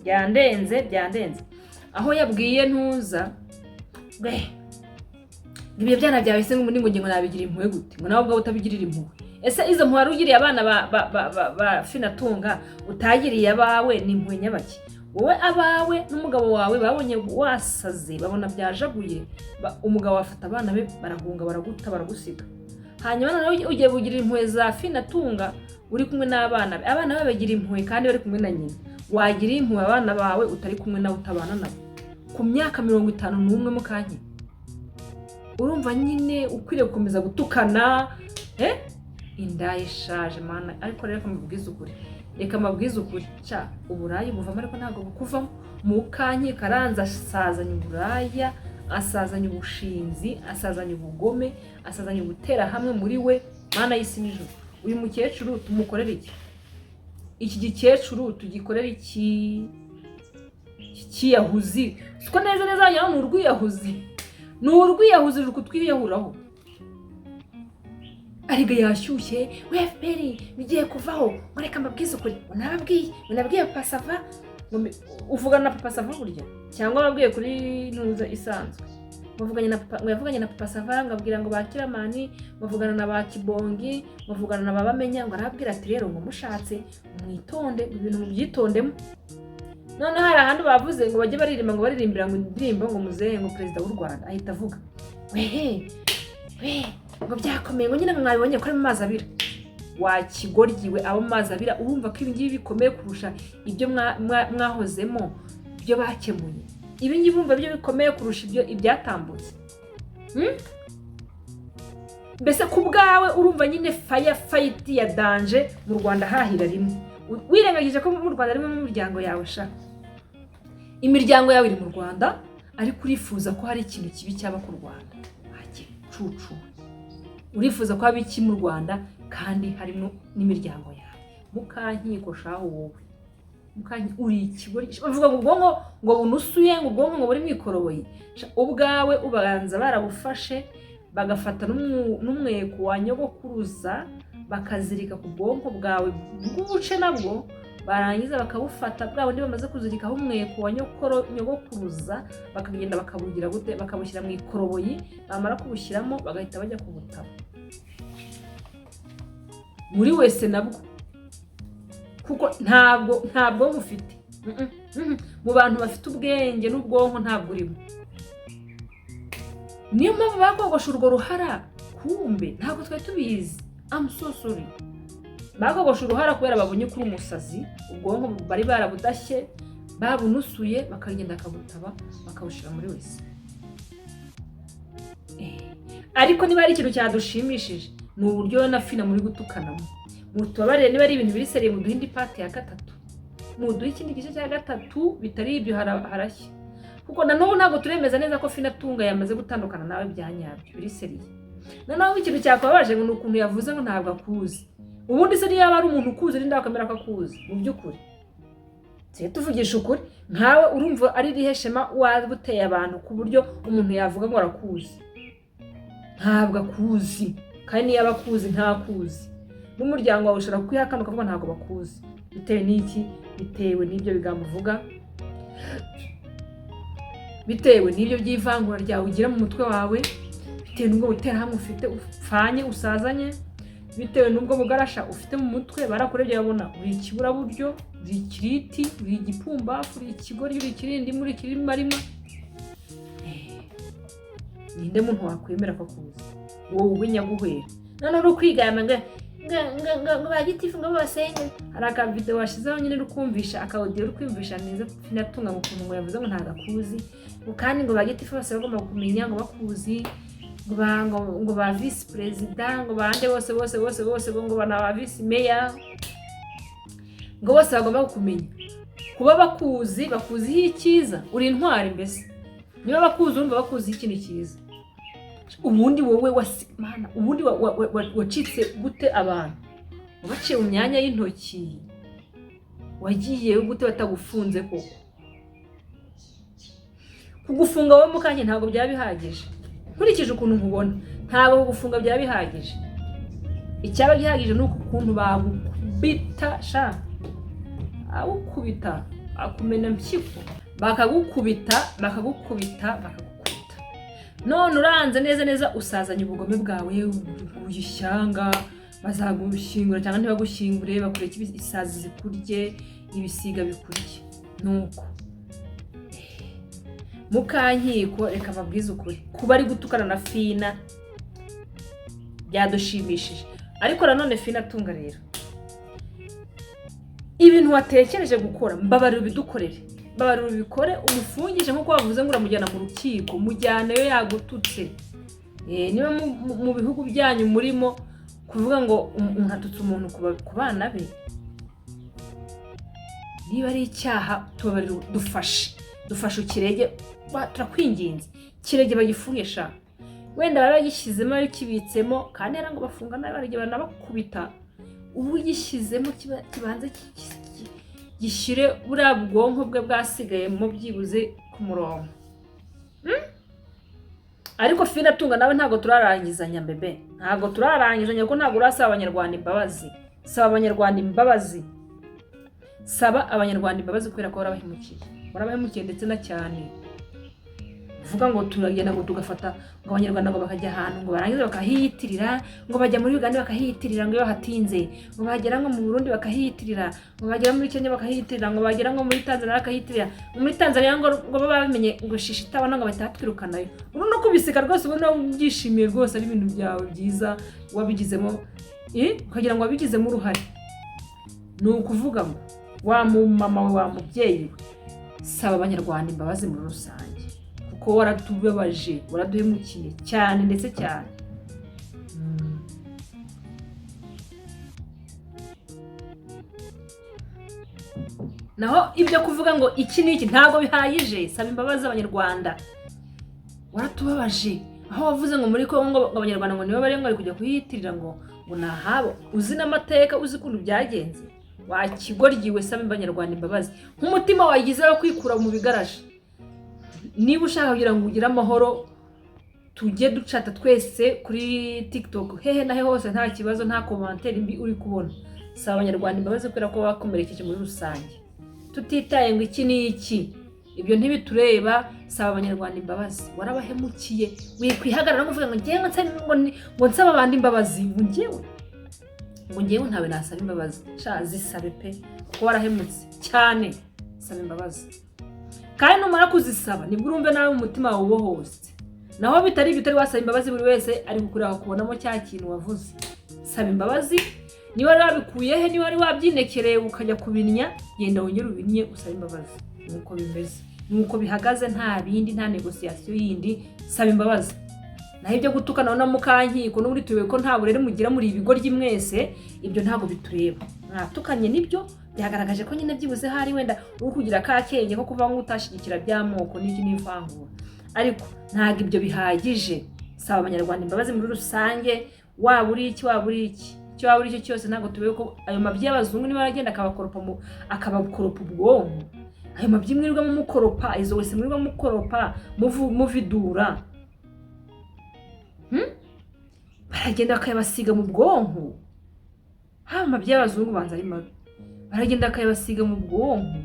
byandenze aho yabwiye ntuza ibihe byana byawe se ngo ngo nabigira impuhwe gute ngo nawe ubwawe utabigirira impuhwe ese izo mpuhwe wari ugiriye abana ba Finatunga utagiriye abawe ni impuhwe nyabaki wowe abawe n'umugabo wawe babonye wasaze babona byajaguye umugabo afata abana be barahunga baraguta baragusiga hanyuma nawe ugiye kugira impuhwe za Finatunga uri kumwe n'abana be abana be bagira impuhwe kandi bari kumwe na nyina wagira impuhwe abana bawe utari kumwe nawe utabana nabo ku myaka 51 mu kanya urumva nyine ukwiriye gukomeza gutukana inda ishaje mana ariko reka mabwize ukuri cha uburayi buvamo ariko ntabwo bukuvamo mu kanya karanza asazanye uburaya asazanye ubushinzi asazanye ubugome asazanye gutera hamwe muri we mana y'isi n'ijuru uyu mukecuru tumukorera iki gikecuru tugikorera iki kiyahuzi siko neza yaho ni urwiyahuzi ruri kutwiyahuraho ariga yashyushye we FPR bigiye kuvaho mureka mbabwize ukuri unabwiye papa Sava uvugana na papa Sava burya cyangwa wabwiye kuri ntuza isanzwe muvuganye na papa Sava ngabwira ngo bakiramani muvugana na bakibongi muvugana na babamenya ngo arabwira ati rero ngo mushatse mwitonde ibintu mubyitondemo none hari ahandi bavuze ngo bajye baririmba ngo baririmbira ngo indirimbo ngo muzehe ngo perezida w'u Rwanda ahita avuga we ngo byakomeye ngo nyine mwabibonye ko ari mu mazi abira wakigoryiwe abo mu mazi abira urumva ko ibingibi bikomeye kurusha ibyo mwahozemo ibyo bakemuye ibingibi urumva byo bikomeye kurusha ibyo ibyatambutse mbese ku bwawe urumva nyine fight ya danger mu Rwanda hahira rimwe wirengagije ko mu Rwanda rimwe mu miryango yawe sha imiryango yawe iri mu Rwanda ariko urifuza ko hari ikintu kibi cyaba ku Rwanda cucu urifuza ko haba iki mu Rwanda kandi harimo n'imiryango yawe mukankiko shaho wowe mukanyi uri ikigori bavuga ngo ubwonko ngo bunusuye ngo ubwonko ngo buri mwikoroboye ubwawe ubaganza barabufashe bagafata n'umweko wa nyogokuruza bakazirika ku bwonko bwawe bw'ubuce nabwo barangiza bakabufata bwa bundi bamaze kuzirikaho umweko wa nyogokuruza bakagenda bakabugira gute bakabushyira mu ikoroboyi bamara kubushyiramo bagahita bajya ku butabo muri wese nabwo kuko ntabwo mufite mu bantu bafite ubwenge n'ubwonko ntabwo urimo niyo mpamvu bakogosha urwo ruhara kumbe ntabwo twari tubizi I'm so sorry bakogosha uruhara kubera babonye kuri umusazi ubwonko bari barabudashye babunusuye bakagenda akabutaba bakawushyira muri wese ariko niba ari ikintu cyadushimishije ni uburyo na Fina muri gutukanamo mutubabarire niba ari ibintu biri seriye mu duhindi part ya 3 muduha ikindi gice cya 3 bitari ibyo harashye kuko nanone ntabwo turemeza neza ko Finatunga yamaze gutandukana nawe byanyabyo biri seriye noneho ikintu cyakubabaje ngo nukuntu yavuze ngo ntabwo akuzi ubundi se niba ari umuntu ukuzi n'inda bakamera ko akuzi mu by'ukuri se tuvugisha ukuri nkawe urumva ari riheshema wabuteye abantu ku buryo umuntu yavuga ngo arakuzi ntabwo akuzi kandi niba akuzi ntakuzi n'umuryango wawe ushobora kwihakana ukavuga ntabwo bakuzi bitewe n'iki bitewe n'ibyo bigambo uvuga bitewe n'ibyo by'ivangura ryawe ugira mu mutwe wawe bitewe n'ubwo butera hamwe ufite upfanye usazanye bitewe n'ubwo bugarasha ufite mu mutwe barakurebye babona uri ikiburaburyo uri ikiriti uri igipumbafu uri ikigori uri ikirindi muri ikirimarima ninde muntu wakwemera ko kuza wowe ubinyaguhera none uri kwigana ngo bagitifu ngo basenge hari aka video washizeho nyine rukumvisha aka audio rukwimvisha neza Finatunga ngo ukuntu ngo yavuze ngo ntaga kuzi kandi ngo bagitifu bose bagomba kumenya ngo bakuzi ngo ba vice president ngo bande bose ngo bana ba vice mayor ngo bose bagomba kumenya kuba bakuzi icyiza uri intwari mbese niba bakuzi urumva bakuzi ikintu cyiza ubundi wowe wasimana ubundi wacitse gute abantu wabaciye mu myanya y'intoki wagiye gute batagufunze koko kugufunga wowe mukanye ntabwo byaba bihagije nkurikije ukuntu nkubona ntabwo kugufunga byaba bihagije icyaba gihagije ni ukuntu bagubita sha awukubita akumena mpyiko, bakagukubita none uranze neza usazanye ubugome bwawe uyishyanga, bazagushingura cyangwa ntibagushyingure, bakureke isazi zikurye, ibisiga bikurye. Nuko Mukankiko reka babwize ukuri, kuba ari gutukana na Fina byadushimishije, ariko nanone Fina Tunga rero ibintu watekereje gukora mbabarira ubidukorere, mbabarira ubikore, umufungishe nk'uko wavuze ngo uramujyana mu rukiko, mujyaneyo yagututse. Niba mu bihugu byanyu murimo kuvuga ngo umuntu atutse umuntu ku bana be, niba ari icyaha tubabarira, dufashe ukirege, turakwinginze kirege bagifungisha, wenda baragishyizemo bakibitsemo, kandi ngo bafunga nabi baragiye banabakubita, ubu gishyizemo kibanze gishyire buriya bwonko bwe bwasigayemo byibuze ku murongo. Ariko Fina Tunga nawe ntabwo turarangizanya bebe, ntabwo turarangizanya kuko ntabwo urasaba abanyarwanda imbabazi. Saba abanyarwanda imbabazi kubera ko warabahemukiye ndetse na cyane. Uvuga ngo turagenda ngo tugafata ngo abanyarwanda ngo bakajya ahantu ngo barangize bakahiyitirira, ngo bajya muri Uganda bakahiyitirira, ngo iyo hatinze ngo bagera ngo mu Burundi bakahiyitirira, ngo bagera muri Kenya bakahiyitirira, ngo bagera ngo muri Tanzania bakahiyitirira, muri Tanzania ngo baba babimenye ngo shishi itabona ngo batatwirukanayo. Uru no kubisika rwose ubona byishimiye rwose, ari ibintu byawe byiza wabigizemo ukagira ngo wabigizemo uruhare. Ni ukuvuga ngo wa mama we, wa mubyeyi we, saba abanyarwanda imbabazi muri rusange kuko waratubabaje, waraduhemukiye cyane ndetse cyane. Naho ibyo kuvuga ngo iki n'iki ntabwo bihayije, saba imbabazi abanyarwanda, waratubabaje. Aho wavuze ngo muri Kongo ngo abanyarwanda ngo nibo bari kujya kuhiyitirira ngo nahabo, uzi n'amateka, uzi ukuntu byagenze, wakigoryiwe. Saba abanyarwanda imbabazi, nk'umutima wagize wo kwikura mu bigaraje. Niba ushaka kugira ngo ugire amahoro, tujye ducata twese kuri TikTok, hehe nahe hose, nta kibazo, nta commentaire mbi uri kubona. Saba abanyarwanda imbabazi kubera ko bakomerekeje muri rusange, tutitaye ngo iki n'iki, ibyo ntibitureba. Saba abanyarwanda imbabazi, warabahemukiye. Wikwihagarara no kuvuga ngo ngo nsaba abandi imbabazi, ngo ngewe ntawe nasaba imbabazi. Zisabe pe, kuko warahemutse cyane. Saba imbabazi, kandi numara kuzisaba nibwo urumve nawe mu mutima wawe ubohose. Naho bitari ibyo utari wasaba imbabazi, buri wese ari gukureba kubonamo cya kintu wavuze. Saba imbabazi, niba wari wabikuye he, niba wari wabyinekereye ukajya kubinya, genda wongere ubinye usaba imbabazi. Nuko bimeze, nuko bihagaze, nta bindi, nta negociation yindi. Saba imbabazi. Naho ibyo gutukana na Mukankiko n'uri tuwe ko nta burere mugira muri ibigoryi mwese, ibyo ntago bitureba. Mwatukanye nibyo byagaragaje ko nyine byibuze hari wenda uri kugira kakenge ko kuva ngo utashigikira byamoko n'iki n'ivangura, ariko ntago ibyo bihagije. Saba abanyarwanda imbabazi muri rusange, waba uri iki icyo waba uri cyo cyose. Ntago tuwe ko ayo mabyi y'abazungu niba aragenda akabakoropa ubwonko, ayo mabyi mwirirwa mu mukoropa, izo wese mwirirwa mu mukoropa muvidura, baragenda bakayabasiga mu bwonko. Amabyi y'abazungu banza ari mabi, baragenda bakayabasiga mu bwonko,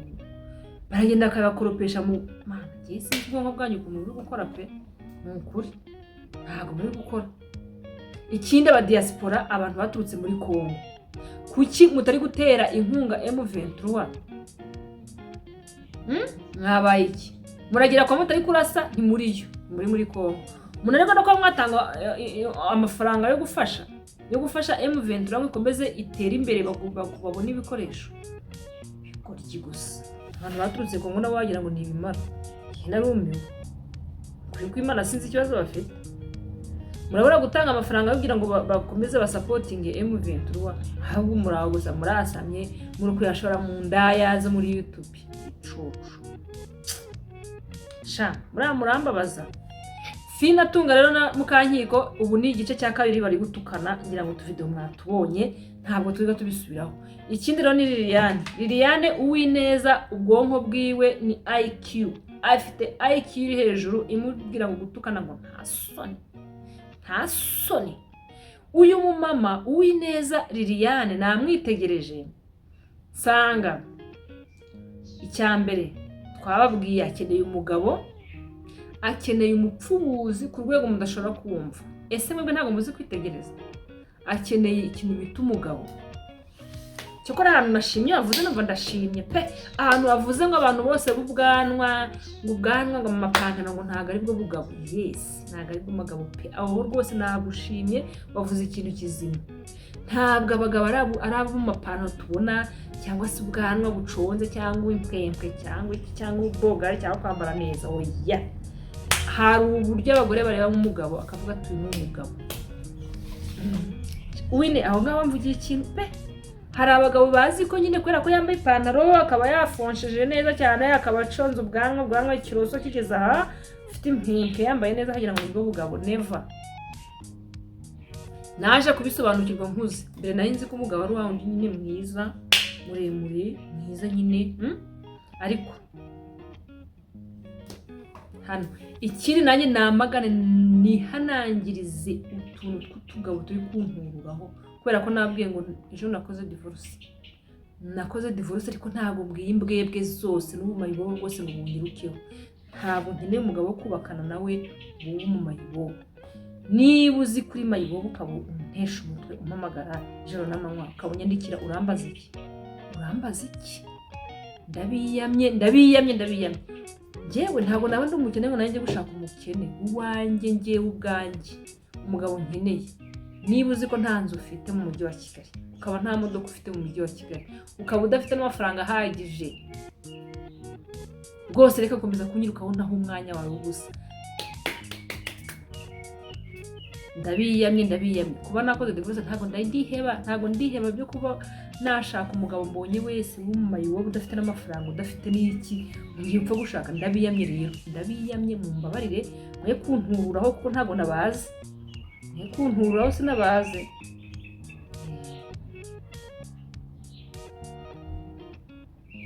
baragenda bakayabakoropesha mu mana. Ngiye sinzi ubwonko bwanyu ukuntu buri gukora pe, ni ukuri ntabwo muri gukora. Ikindi abadiaspora, abantu baturutse muri Kongo, kuki mutari gutera inkunga M23? Mwabaye iki? Muragira ko mutari kurasa, ntimuriyo, muri Kongo. Munareka no ko mwatanga amafaranga yo gufasha M23 ngo ikomeze itere imbere, babone ibikoresho. Bikoriki gusa. Abantu baturutse Kongo nabo bagira ngo ni ibimara. Narumiwe. Kuri kwimana sinzi ikibazo bafite. Murabura gutanga amafaranga kugira ngo bakomeze basupporting M23, ahubwo muraguza murasamye, muri kuyashora mu ndaya zo muri YouTube. Cucu. Murambabaza. Fina Tunga rero na Mukankiko, ubu ni igice cya kabiri bari gutukana, ngira ngo tuvideo mwatubonye, ntabwo twiga tubisubiraho. Ikindi rero ni Liliane Uwineza, ubwonko bwiwe ni IQ, afite IQ iri hejuru, imubwira ngo gutukana ngo nta soni. Uyu mumama Uwineza Liliane namwitegereje, sanga icya mbere twababwiye akeneye umugabo, akeneye umupfubuzi ku rwego mudashobora kumva. Ese mwebwe ntabwo muzi kwitegereza? Akeneye ikintu bita umugabo. Cyokora ahantu nashimye bavuze numva ndashimye pe, ahantu bavuze ngo abantu bose b'ubwanwa ngo mu mapantaro ngo ntabwo ari bwo bugabo. Yes, ntabwo ari bwo mugabo pe, aho rwose nagushimye, bavuze ikintu kizima. Ntabwo abagabo ari abo mu mapantaro tubona, cyangwa se ubwanwa buconze, cyangwa impwempwe, cyangwa ubwogari, cyangwa kwambara neza. Oya, hari uburyo abagore bareba nk'umugabo akavuga ati uyu ni umugabo. Wine aho ngaho mvugiye ikintu pe, hari abagabo bazi ko nyine kubera ko yambaye ipantaro akaba yafonsheje neza cyane, akaba aconze ubwanwa ikiroso kigeze aha, ufite impinke yambaye neza akagira ngo nibwo bugabo. Never. Naje kubisobanukirwa nkuze. Mbere nari nzi ko umugabo ari wundi nyine mwiza, muremure, mwiza nyine, ariko hano ikiri nanjye namagane nihanangirize utuntu tw'utugabo turi kuntururaho, kubera ko nabwiye ngo ejo nakoze divorce ariko ntabwo mbwiye imbwebwe zose n'ubumayibobo bwose ngo bunyirukeho. Ntabwo nkeneye umugabo wo kubakana nawe wowe mu mayibobo. Niba uzi kuri mayibobo ukaba untesha umutwe umpamagara ijoro n'amanywa ukaba unyandikira urambaza iki? Ndabiyamye. Njyewe ntabwo naba ndi umukene ngo nanjye gushaka umukene uwanjye, njyewe ubwanjye umugabo nkeneye. Niba uzi ko nta nzu ufite mu mujyi wa Kigali, ukaba nta modoka ufite mu mujyi wa Kigali, ukaba udafite n'amafaranga ahagije, rwose reka komeza kunyirukaho naho umwanya wawe ubusa. Ndabiyamye. Kuba nakoze divorce ntabwo ndiheba byo kuba nashaka umugabo mbonye wese w'umumayibobo udafite n'amafaranga, udafite n'iki, ngiye upfa gushaka. Ndabiyamye rero, mumbabarire, mwe kuntururaho kuko ntabwo nabazi. Sinabaze.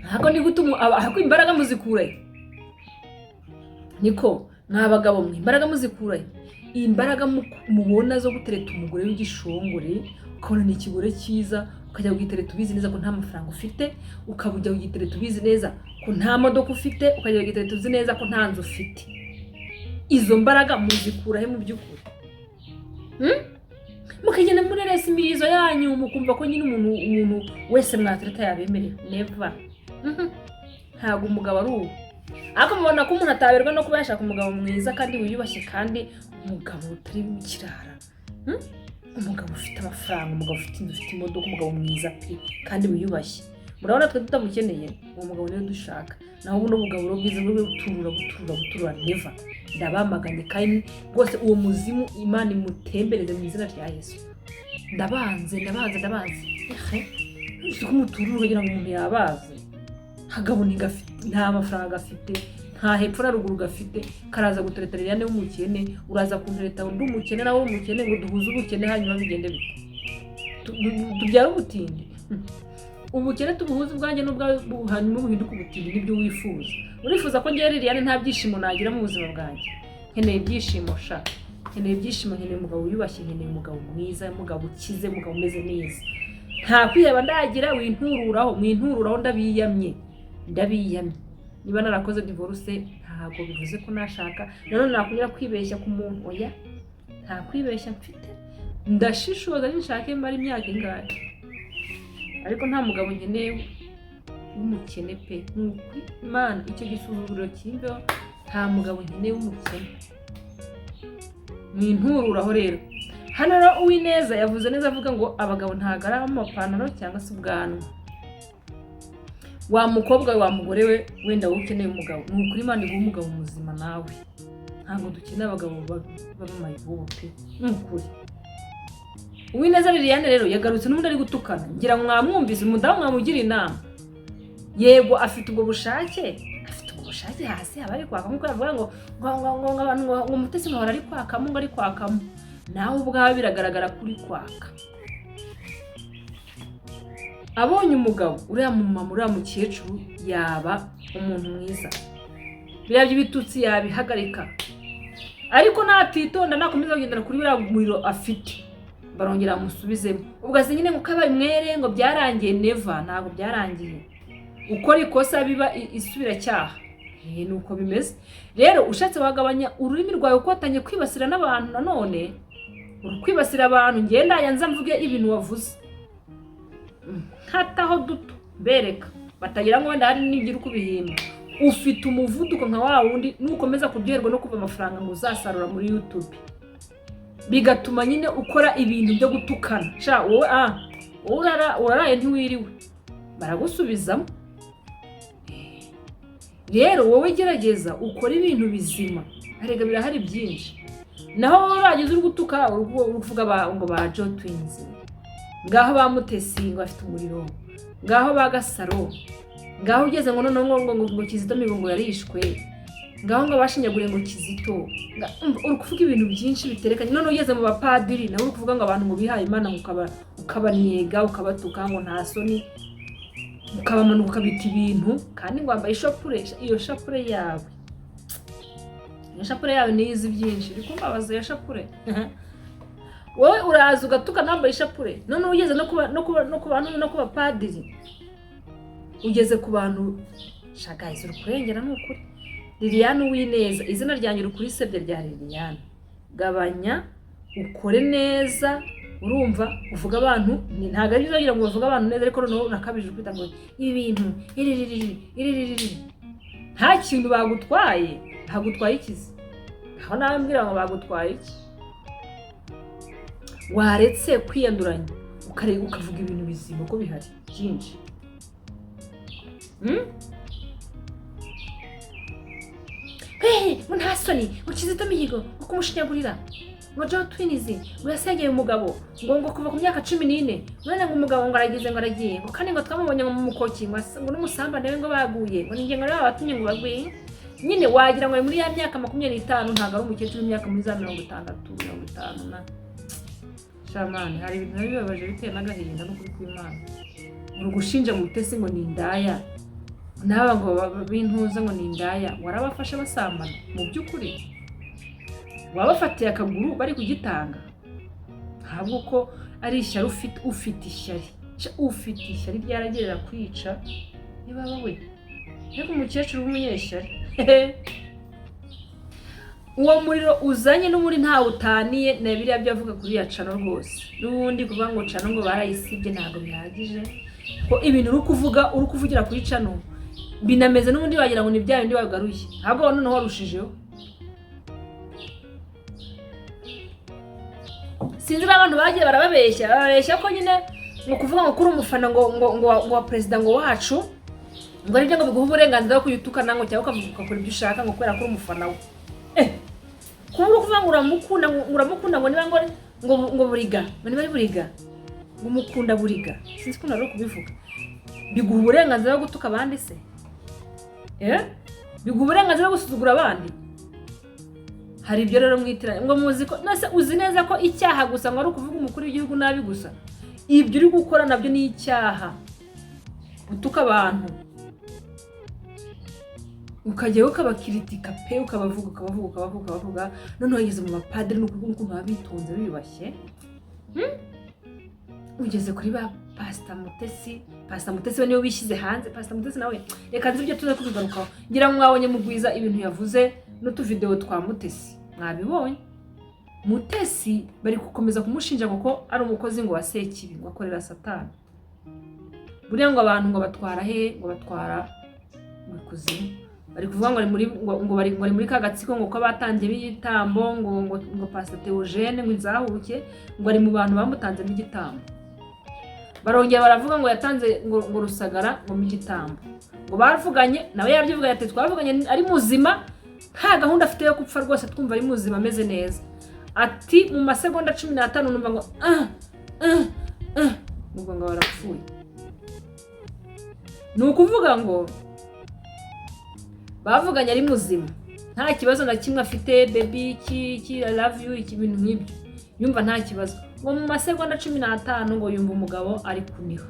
Ntabwo ni gutuma ahako imbaraga muzikurahe. Niko mwabagabo mwe imbaraga muzikurahe. Imbaraga mubona zo gutereta umugore w'igishongore, ukabona ni ikigore cyiza, ukajya kugitereta ubizi neza ko nta mafaranga ufite, ukabujya kugitereta ubizi neza ko nta modoka ufite, ukajya kugitereta uzi neza ko nta nzu ufite. Izo mbaraga muzikurahe mu by'ukuri? Mukagenda mureresa imirizo yanyu mukumva ko nyine umuntu wese mwatereta yabemerera. Never. Ntabwo umugabo ari uwo. Ariko mubona ko umuntu ataberwa no kuba yashaka umugabo mwiza kandi wiyubashye, kandi umugabo utari mu kirara. Umugabo ufite amafaranga, umugabo ufite inzu, ufite imodoka, umugabo mwiza pe kandi wiyubashye. Murabona twe tutamukeneye, uwo mugabo niwe dushaka. Naho ubuno bugabo bwiza bwo guturura. Never. Ndabamaganye kandi rwose uwo muzimu Imana imutembereze mu izina rya Yesu. Ndabanze. Uzi ko umuturura kugira ngo umuntu yabaze. Hagabo nta mafaranga gafite, nta hepfo na ruguru gafite, karaza gutereta Liliane w'umukene, uraza kuntereta undi umukene nawe w'umukene ngo duhuze ubukene hanyuma bigende bite? Tubyara ubutindi. Ubukene tubuhuze ubwanjye n'ubwawe hanyuma buhinduka ubutindi nibyo wifuza. Urifuza ko ngiye Liliane nta byishimo nagira mu buzima bwanjye? Nkeneye ibyishimo sha. Nkeneye umugabo wiyubashye, nkeneye umugabo mwiza, umugabo ukize, umugabo umeze neza. Nta kwiheba ndagira mwintururaho. Ndabiyamye. Niba narakoze divorce ntabwo bivuze ko nashaka none nakunyura kwibeshya ku muntu. Oya, nta kwibeshya mfite. Ndashishoza nshake mbari imyaka ingahe, ariko nta mugabo nkeneye w'umukene pe. Imana icyo gisuzuguro kimbeho, nta mugabo nkeneye w'umukene. Mwintururaho rero. Hano rero Uwineza yavuze neza avuga ngo abagabo ntago ari amapantaro cyangwa se ubwanwa. Wa mukobwa wa mugore we wenda ukeneye umugabo, ni ukuri Imana iguha umugabo muzima nawe. Ntabwo dukeneye abagabo b'amayibobo pe, ni ukuri. Uwineza Liliane rero yagarutse n'ubundi ari gutukana, ngira ngo mwamwumvise, umudamu mwamugira inama. Yego afite ubwo bushake hasi abari kwaka, nkuko yavuga ngo umutesi mahora ari kwakamo, ngo ari kwakamo. Nawe ubwawe biragaragara kuri kwaka. Abonye umugabo uriya mumama uriya mukecuru yaba umuntu mwiza, biriya by'ibitutsi yabihagarika, ariko natitonda nakomeza kugendera kuri biriya muriro afite, barongera amusubizemo. Ubwo nyine ngo kabaye mwere ngo byarangiye. Never. Ntabwo byarangiye. ukora ikosa biba isubiracyaha. Ni uko bimeze. Rero ushatse wagabanya ururimi rwawe ukotanye kwibasira n'abantu nanone, kwibasira abantu ngenda yanza mvuge ibintu wavuze. Hataho duto bereka batagira ngo wenda hari n'igira ukubihimba. Ufite umuvuduko nka wa wundi nukomeza kuryoherwa no kuva amafaranga ngo uzasarura muri YouTube. Bigatuma nyine ukora ibintu byo gutukana. Sha wowe uraraye ntiwiriwe. Baragusubizamo. Rero wowe gerageza ukora ibintu bizima. Arega birahari byinshi. Naho uragize uri gutuka uruvuga ngo ba Joe Twins. Ngaho bamutesi ngo afite umuriro. Ngaho bagasaro. Ngaho ugeze ngo none ngo Kizito Migongo yarishwe. Ngaho ngo bashinyagure ngo Kizito. Uri kuvuga ibintu byinshi biterekanye. None ugeze mu bapadiri nawe uri kuvuga ngo abantu ngo bihaye Imana ukabaniega ukabatuka ngo nta soni. Ukabamanuka ukabita ibintu kandi ngo wambaye ishapure. Iyo shapure yawe niyizi byinshi. Uri kumbabaza iyo shapure. Wowe uraza ugatuka nambaye ishapure. None ugeze no ku bantu no ku bapadiri. Ugeze ku bantu shagayize uri kurengera n'ukuri. Liliane Uwineza izina ryanjye rukuri sebye rya Liliane. Gabanya ukore neza. Urumva uvuga abantu ntago ari byo ngo bavuga abantu neza ariko noneho nakabije kwita ngo ibintu iri nta kintu bagutwaye ikizi. Aho nawe mbwira ngo bagutwaye iki? Waretse kwiyanduranya ukavuga ibintu bizima ko bihari byinshi. Nta soni Kizito Mihigo ukumushinyagurira ngo Joe Twins urasengeye umugabo ngo kuva ku myaka 14 urane ngo umugabo ngo aragiye ngo kandi ngo twamubonye mu mukoki ngo n'umusambane ngo baguye ngo ninge ngo abatumye ngo baguye nyine wagira ngo muri ya myaka 25 ntago ari umukecuru w'imyaka muri za 60 na shamani. Hari ibintu bibabaje biteye n'agahinda no kuri kw'Imana. Urugushinja Mutesi ngo ni indaya n'aba ngo bintuza ngo ni indaya. Warabafasha basambana mu by'ukuri wabafatiye akaguru bari kugitanga. Ntabwo ko ari ishyari ufite ishyari ryaragerera kwica. Niba wowe reka umukecuru w'umunyeshyari. Uwo muriro uzanye n'umuri ntawe utaniye na biriya byavuga kuri ya cano rwose. N'ubundi kuvuga ngo cano ngo barayisibye ntabwo bihagije. Ko ibintu uri kuvugira kuri cano binameze n'ubundi wagira ngo ni bya bindi wagaruye. Ntabwo noneho warushijeho. Sinzi abantu bagiye barababeshya ko nyine ngo kuvuga ngo kuri umufana ngo wa president ngo wacu ngo ari byo ngo biguha uburenganzira bwo kuyitukana ngo cyangwa ukakora ibyo ushaka ngo kubera kuri umufana we. Kuba kuvuga ngo uramukunda ngo niba ngo buriga niba ari buriga ngo umukunda buriga. Sinzi ko naro kubivuga. Biguha uburenganzira bwo gutuka abandi se? Biguha uburenganzira bwo gusuzugura abandi? Hari ibyo rero mwitiranye ngo muzi ko nase uzi neza ko icyaha gusa ngo ari ukuvuga umukuru w'igihugu nabi gusa. Ibyo uri gukora nabyo ni icyaha. Gutuka abantu ukajya ukabakiritika pe ukabavuga none wageze mu bapadiri n'ukuntu babitonze bibashye. Ugeze kuri ba Pastor Mutesi we niyo bishyize hanze. Pastor Mutesi nawe reka nzi ibyo tuze kubigarukaho. Ngira ngo mwabonye mugwiza ibintu yavuze n'utuvideo twa Mutesi. Mwabibonye Mutesi bari gukomeza kumushinja kuko ari umukozi ngo wasekibi ngo akorera Satani. Buriya ngo abantu ngo batwara ngo batwara mu kuzimu. Bari kuvuga ngo bari muri kagatsiko ngo ko batangiye bigitambo ngo Pastor Theogene ngo inzahuke ngo ari mu bantu bamutanze bigitambo. Barongera baravuga ngo yatanze ngo Rusagara ngo migitambo. Ngo bavuganye nawe yabyivuga ati twavuganye ari muzima nta gahunda afite yo kupfa rwose twumva ari muzima ameze neza. Ati mu masegonda 15 numva ngo ngo barapfuye. Nukuvuga ngo bavuganye ari muzima nta kibazo na kimwe afite baby I love you ibintu nk'ibyo yumva nta kibazo. Ngo mu masegonda 15 ngo yumva umugabo ari kuniha.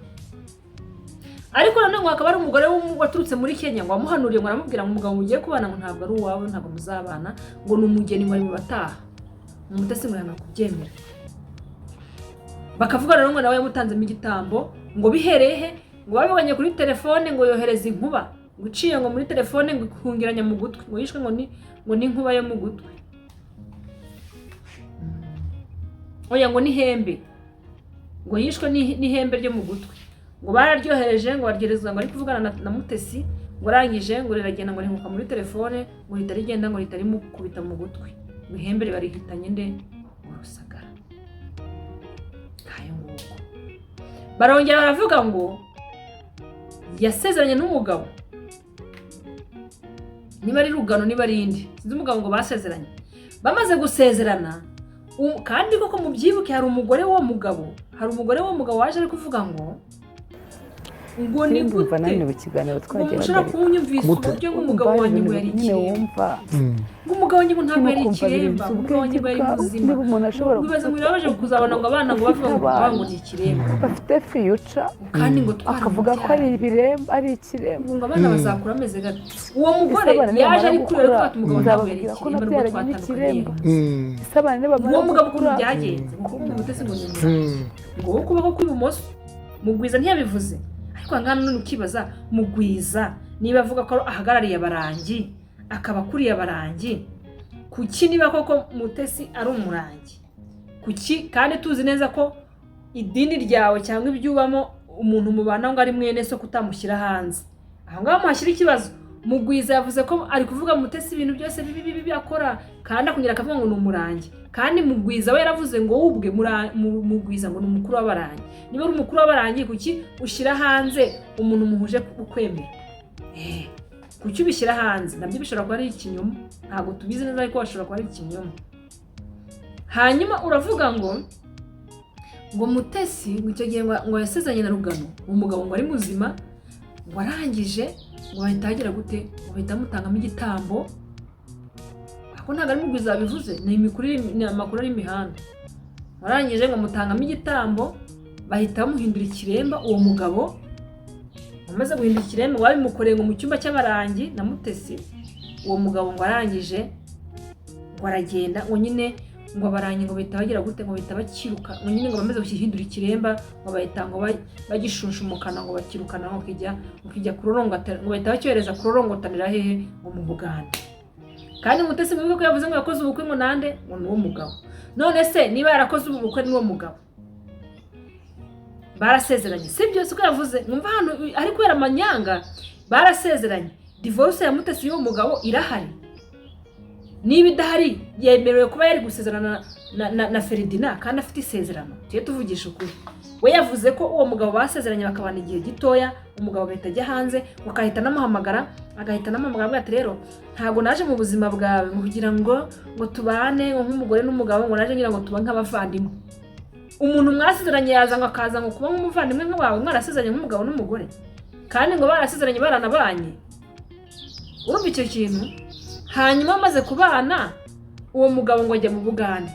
Ariko none ngo akaba ari umugore waturutse muri Kenya ngo amuhanuriye ngo aramubwira ngo umugabo mugiye kubana ngo ntabwo ari uwawe ntabwo muzabana ngo numugeni ngo ari mu bataha. Umutesi ngo yana kubyemera. Bakavuga rero ngo nawe yamutanze mu gitambo ngo biherehe ngo babibonye kuri telefone ngo yohereza inkuba ngo uciye ngo muri telefone ngo ikungiranya mu gutwi ngo yishwe ngo ni inkuba yo mu gutwi. Oya ngo n'ihembe ngo yishwe n'ihembe ryo mu gutwi ngo bararyohereje ngo baryoherezwa ngo ari kuvugana na Mutesi ngo arangije ngo riragenda ngo rihuka muri telefone ngo ritari rigenda ngo ritari mukubita mu gutwi ngo ihembe barihitanye nde ngo Rusagara. Kayo nguko barongera baravuga ngo yasezeranye n'umugabo, niba ari Rugano niba ari indi sinzi umugabo ngo basezeranye. Bamaze gusezerana kandi koko mu byibuke hari umugore w'uwo mugabo waje ari kuvuga ngo ni gute ushobora kunyumvisa uburyo nk'umugabo wanjye ngo yari ikiremba, nk'umugabo wanjye ngo ntabwo yari ikiremba, umugabo wanjye ngo yari muzima. Bibaza ngo birabaje kuzabona ngo abana ngo bavuga ngo ni ikiremba bafite fiyuca kandi ngo akavuga ko ari ibiremba ari ikiremba ngo abana bazakura ameze gato. Uwo mugore yaje ari kureba ko ati umugabo ntabwo yari ikiremba nubwo twatandukanye. Uwo mugabo ukuntu byagenze ngo Mutesi ngo ni ngo wo kubaho kw'ibumoso Mugwiza ntiyabivuze, ariko ngana none ukibaza Mugwiza niba avuga ko ahagarariye abarangi akaba kuriye abarangi, kuki niba koko Mutesi ari umurangi, kuki kandi tuzi neza ko idini ryawe cyangwa ibyubamo umuntu mubana ngo ari mwene so kutamushyira hanze, aho ngaho muhashyira ikibazo. Mugwiza yavuze ko ari kuvuga Mutesi ibintu byose bibi akora kandi akongera akavuga ngo ni umurangi, kandi Mugwiza we yaravuze ngo ubwe Mugwiza ngo ni umukuru w'abarangi. Niba ari umukuru w'abarangi kuki ushyira hanze umuntu muhuje ukwemera? Kuki ubishyira hanze? Nabyo bishobora kuba ari ikinyoma, ntabwo tubizi neza ariko bashobora kuba ari ikinyoma. Hanyuma uravuga ngo Mutesi ngo icyo gihe ngo yasezanye na Rugano, umugabo ngo ari muzima, ngo arangije ngo bahita hagira gute ngo bahita mutangamo igitambo. Ako ntabwo ari Mugwiza bivuze, ni amakuru ari imihanda. Warangije ngo mutangamo igitambo, bahita bamuhindura ikiremba. Uwo mugabo amaze guhindura ikiremba ngo babimukoreye ngo mu cyumba cy'abarangi na Mutesi. Uwo mugabo ngo arangije ngo aragenda ngo nyine ngo abarangi ngo bahita bagira gute ngo bahita bakiruka ngo nyine ngo bamaze gushyihindura ikiremba ngo bahita ngo bagishunshumukana ngo bakirukana ngo kijya kurorongota ngo bahita bacyohereza kurorongotanira hehe ngo mu Buganda. Kandi Mutesi mwibuke ko yavuze ngo yakoze ubukwe ngo nande ngo ni uwo mugabo. None se niba yarakoze ubukwe n'uwo mugabo barasezeranye, si byo siko yavuze? Mwumva hano ari kubera amanyanga. Barasezeranye, divorce ya Mutesi y'uwo mugabo irahari. Niba idahari yemerewe kuba yari gusezerana na Ferdinand kandi afite isezerano. Tuye tuvugisha ukuri, we yavuze ko uwo mugabo basezeranye bakabana igihe gitoya, umugabo agahita ajya hanze bakahita namuhamagara ati rero ntago naje mu buzima bwawe kugira ngo tubane nk'umugore n'umugabo, ngo naje ngira ngo tuba nk'abavandimwe. Umuntu mwasezeranye yaza ngo akaza ngo kuba nk'umuvandimwe nk'abawe, mwarasezeranye nk'umugabo n'umugore kandi ngo barasezeranye baranabanye. Urumva icyo kintu? Hanyuma amaze kubana uwo mugabo ngo ajya mu Buganda,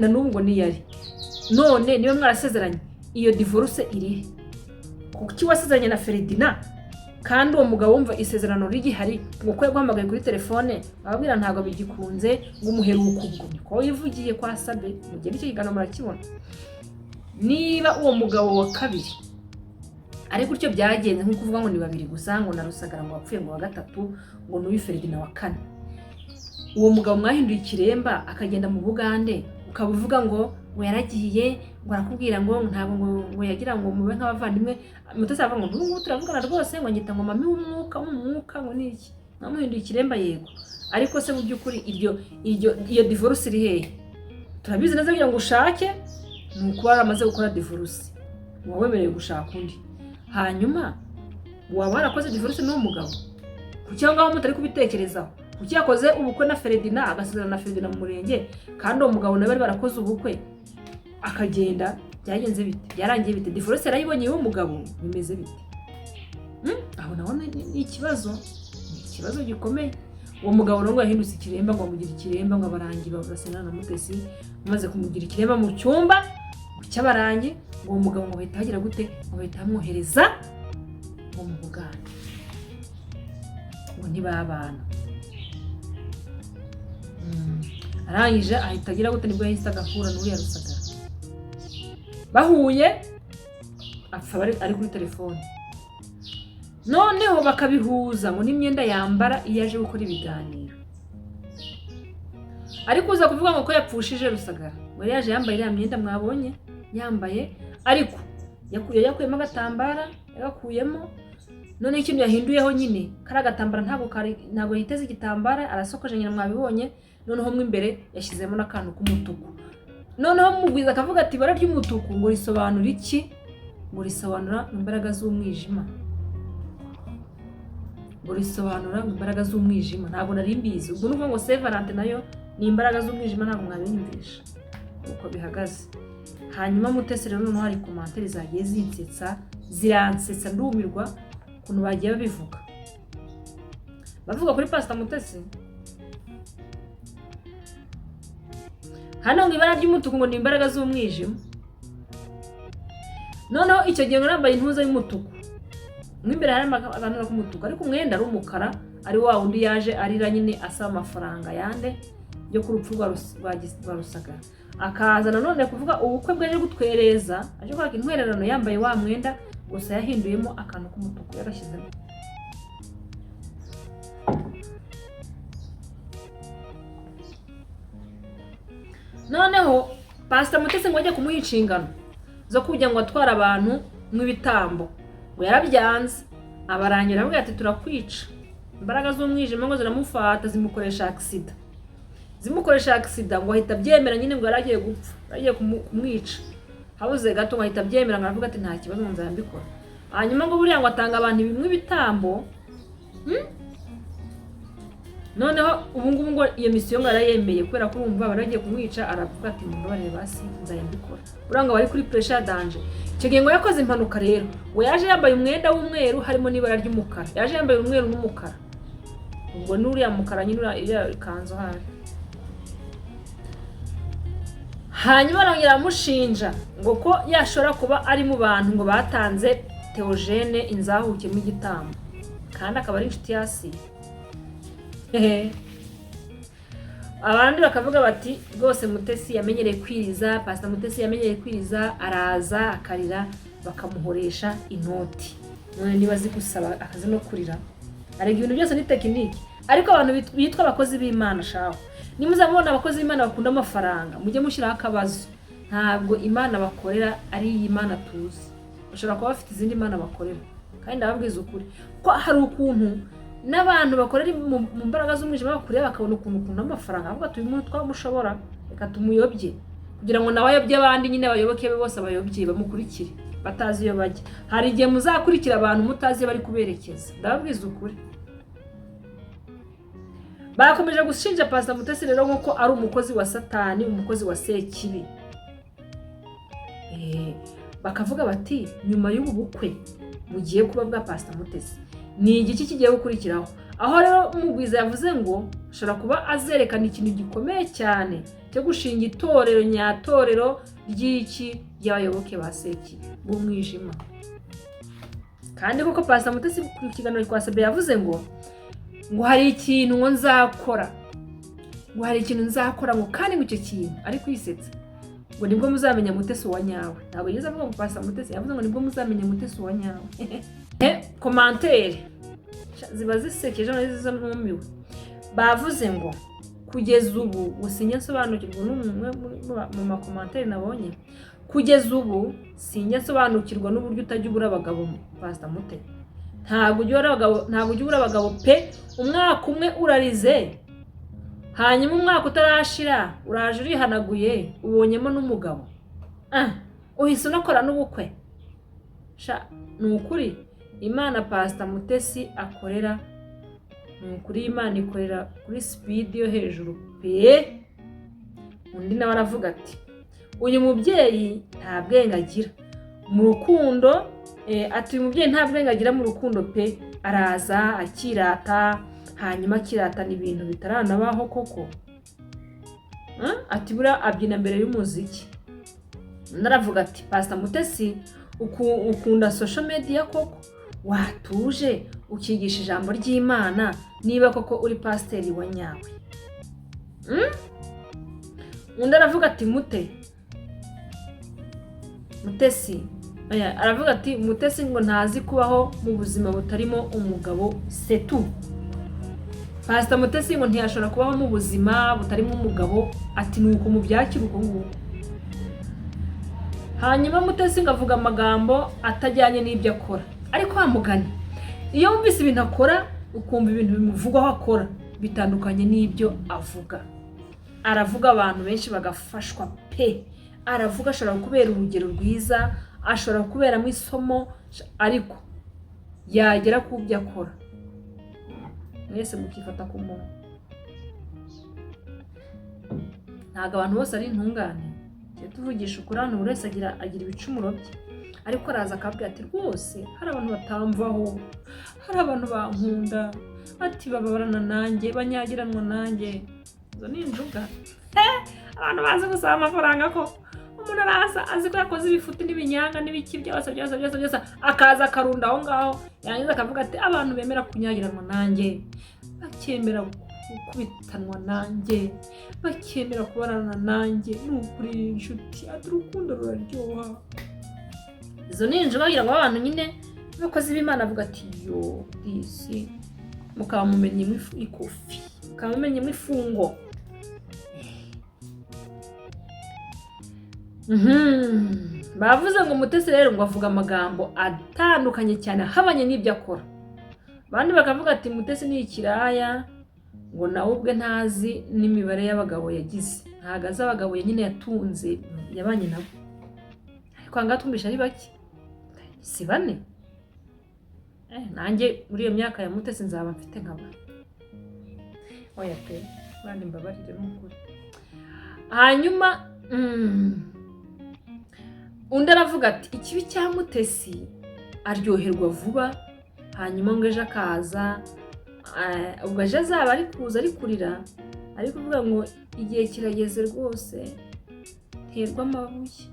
na n'ubu ngo niyari. None niba mwarasezeranye iyo divorce iri kuki wasezeranye na Ferdinand kandi uwo mugabo wumva isezerano rigihari ngo ko yaguhamagaye kuri telefone ababwira ntago bigikunze ngo umuheruka ubwo niko yivugiye kwa Sabe. Mugende icyo kiganiro murakibona. Niba uwo mugabo wa kabiri ari gutyo byagenze nko kuvuga ngo ni babiri gusa, ngo na Rusagara ngo wapfuye ngo wa gatatu ngo n'uyu Ferdinand wa kane, uwo mugabo mwahinduye ikiremba akagenda mu Bugande ukabuvuga ngo yaragiye ngo arakubwira ngo ntabwo ngo yagira ngo mube nk'abavandimwe. Mutesi avuga ngo n'ubu turavugana rwose ngo ngita ngo mami w'umwuka ngo niki namuhinduye ikiremba. Yego, ariko se mu by'ukuri iyo divorce iri hehe? Turabizi neza kugira ngo ushake ni uko waramaze gukora divorce, wowe wemerewe gushaka undi. Hanyuma waba warakoze divorce n'uwo mugabo, kuki aho ngaho mutari kubitekerezaho? Kuki yakoze ubukwe na Ferdinand agasezerana na Ferdinand mu murenge kandi uwo mugabo nawe bari barakoze ubukwe akagenda? Byagenze bite? Byarangiye bite? Divorce yarayibonye y'uwo mugabo bimeze bite? Aho naho ni ikibazo gikomeye. Uwo mugabo ngo yahindutse ikiremba ngo amugira ikiremba ngo abarangi barasena na Mutesi, amaze kumugira ikiremba mu cyumba cy'abarangi ngo uwo mugabo ngo bahita hagira gute ngo bahita bamwohereza ngo mu Buganda ngo ntibabana. Arangije ahita agira gute nibwo yahise agahura n'uriya Rusagara. Bahuye apfa ari kuri telefone noneho bakabihuza ngo n'imyenda yambara iyo aje gukora ibiganiro. Ariko uza kuvuga ngo ko yapfushije Rusagara ngo yari yaje yambaye iriya myenda mwabonye yambaye, ariko yakuyemo agatambara yagakuyemo, none ikintu yahinduyeho nyine kari agatambara ntabwo yiteze igitambara, arasokoje nyine mwabibonye, noneho mo imbere yashyizemo n'akantu k'umutuku. Noneho mugwiza akavuga ati ibara ry'umutuku ngo risobanura iki? Ngo risobanura imbaraga z'umwijima. Ngo risobanura imbaraga z'umwijima. Ntabwo nari mbizi. Ubwo nuko ngo Saint Valentin nayo ni imbaraga z'umwijima, ntabwo mwabinyumvisha uko bihagaze. Hanyuma Mutesi rero noneho hari commentaire zagiye ziransetsa ndumirwa ukuntu bagiye babivuga. Bavuga kuri Pastor Mutesi hano ngo ibara ry'umutuku ngo ni imbaraga z'umwijima. Noneho icyo gihe ngo nambaye intuza y'umutuku, mo imbere harimo akantu k'umutuku, ariko umwenda ari umukara, ari wa wundi yaje arira nyine asaba amafaranga yande yo ku rupfu rwa Rusagara. Akaza nanone kuvuga ubukwe bwaje gutwereza, aje kwaka intwererano yambaye wa mwenda, gusa yahinduyemo akantu k'umutuku yarashyizemo. Noneho Pastor Mutesi ngo ajya kumuha inshingano zo kujya ngo atwara abantu mw'ibitambo, ngo yarabyanze, abarangira avuga ati turakwica. Imbaraga z'umwijima ngo ziramufata zimukoresha accident, ngo ahita byemera nyine ngo yaragiye gupfa, yaragiye kumwica. Habuze gato ngo ahita byemera, ngo aravuga ati nta kibazo ngo nzambikora. Hanyuma ngo buriya ngo atanga abantu bimwe ibitambo. Noneho ubu ngubu ngo iyo misiyo ngo arayemeye kubera ko urumva baragiye kumwica, aravuga ati mumbabarire basi nzayambikora. Buriya ngo bari kuri pressure danger. Icyo gihe ngo yakoze impanuka rero, ngo yaje yambaye umwenda w'umweru harimo n'ibara ry'umukara, yaje yambaye umweru n'umukara. Ubwo n'uriya mukara nyine uriya kanzu hari. Hanyuma arongera amushinja ngo ko yashobora kuba ari mu bantu ngo batanze Theogene inzahuke mu gitambo, kandi akaba ari inshuti yasi. Abandi bakavuga bati rwose Mutesi yamenyereye kwiriza, Pastor Mutesi yamenyereye kwiriza, araza akarira bakamuhoresha inoti. None niba azi gusaba akazi no kurira, arega ibintu byose ni tekinike. Ariko abantu bitwa abakozi b'Imana shaho, nimuzabona abakozi b'Imana bakunda amafaranga, mujye mushyiraho akabazo. Ntabwo Imana bakorera ari iyi Imana tuzi, bashobora kuba bafite izindi Imana bakorera, kandi ndababwiza ukuri ko hari ukuntu n'abantu bakorera mu mbaraga z'umwijima bakureba bakabona ukuntu amafaranga, avuga ati uyu muntu twamushobora, reka tumuyobye kugira ngo nawe ayobye abandi, nyine abayoboke be bose abayobye bamukurikire batazi iyo bajya. Hari igihe muzakurikira abantu mutazi bari kuberekeza, ndababwiza ukuri. Bakomeje gushinja Pastor Mutesi rero nk'uko ari umukozi wa Satani, umukozi wa Sekibi. Bakavuga bati nyuma y'ubu bukwe bugiye kuba bwa Pastor Mutesi ni igiki kigiye gukurikiraho. Aho rero Mugwiza yavuze ngo ashobora kuba azerekana ikintu gikomeye cyane cyo gushinga itorero nyatorero ry'iki y'abayoboke ba Sekibi b'umwijima. Kandi kuko Pastor Mutesi ku kiganiro kwa Sabe yavuze ngo hari ikintu ngo nzakora, ngo hari ikintu nzakora ngo kandi ngo icyo kintu ari kwisetsa, ngo nibwo muzamenya Mutesi wa nyawe. Ntabwo yigeze avuga ngo Pastor Mutesi, yavuze ngo nibwo muzamenya Mutesi wa nyawe. Commentaire ziba zisekeje n'izo numiwe. Bavuze ngo kugeza ubu usinya nsobanukirwa n'umwe mu makomantere nabonye, kugeza ubu sinya nsobanukirwa n'uburyo utajya ubura abagabo Pastor Mutesi. Ntabwo ujya ubura abagabo pe. Umwaka umwe urarize, hanyuma umwaka utarashira uraje urihanaguye ubonyemo n'umugabo, uhise unakora n'ubukwe. Ni ukuri Imana Pastor Mutesi akorera, ni ukuri Imana ikorera kuri speed yo hejuru pe. Undi nawe aravuga ati uyu mubyeyi nta bwenge agira mu rukundo, ati uyu mubyeyi nta bwenge agira mu rukundo pe. Araza akirata, hanyuma akiratana ibintu bitaranabaho koko. Ati bura abyina mbere y'umuziki. Naravuga ati Pastor Mutesi ukunda social media koko, watuje ukigisha ijambo ry'Imana niba koko uri pasiteri wa nyawe. Undi aravuga ati Mutesi aravuga ati Mutesi ngo ntazi kubaho mu buzima butarimo umugabo setu. Pastor Mutesi ngo ntiyashobora kubaho mu buzima butarimo umugabo, ati nuko mu byakira uko nguko. Hanyuma Mutesi ngo avuga amagambo atajyanye n'ibyo akora, ariko wamugani iyo wumvise ibintu akora ukumva ibintu bimuvugwaho akora bitandukanye n'ibyo avuga. Aravuga abantu benshi bagafashwa pe, aravuga ashobora kubera urugero rwiza, ashobora kuberamo isomo, ariko yagera ku byo akora mwese mukifata ku muntu. Ntabwo abantu bose ari intungane, tuvugisha ukuri, hano buri wese agira ibicumuro bye, ariko araza akabwira ati rwose hari abantu batamvaho, hari abantu bankunda, ati bababarana nanjye, banyagiranwa nanjye. Izo ni injuga. Abantu bazi gusaba amafaranga ko umuntu araza azi ko yakoze ibifuti n'ibinyanga n'ibiki byose akaza akarunda aho ngaho, yangiza akavuga ati abantu bemera kunyagiranwa nanjye, bakemera gukubitanwa nanjye, bakemera kubarana nanjye, n'ukuri inshuti, ati urukundo ruraryoha. Izo ni injuga kugira ngo abantu nyine bakoze b'Imana avuga ati yo disi mukaba mumenye ikofi, mukaba mumenye ifungo. Bavuze ngo Mutesi rero ngo avuga amagambo atandukanye cyane ahabanye n'ibyo akora. Abandi bakavuga ati Mutesi ni ikiraya, ngo nawe ubwe ntazi n'imibare y'abagabo yagize, ntago azi abagabo nyine yatunze yabanye nabo, ariko anga tumvisha ari bake, si bane. Nanjye muri iyo myaka ya Mutesi nzaba mfite nkaba. Oya pe, bandi mbabarire n'ukuri. Hanyuma undi aravuga ati ikibi cya Mutesi aryoherwa vuba, hanyuma ngo ejo akaza, ubwo ejo azaba ari kuza ari kurira, ari kuvuga ngo igihe kirageze rwose nterwa amabuye,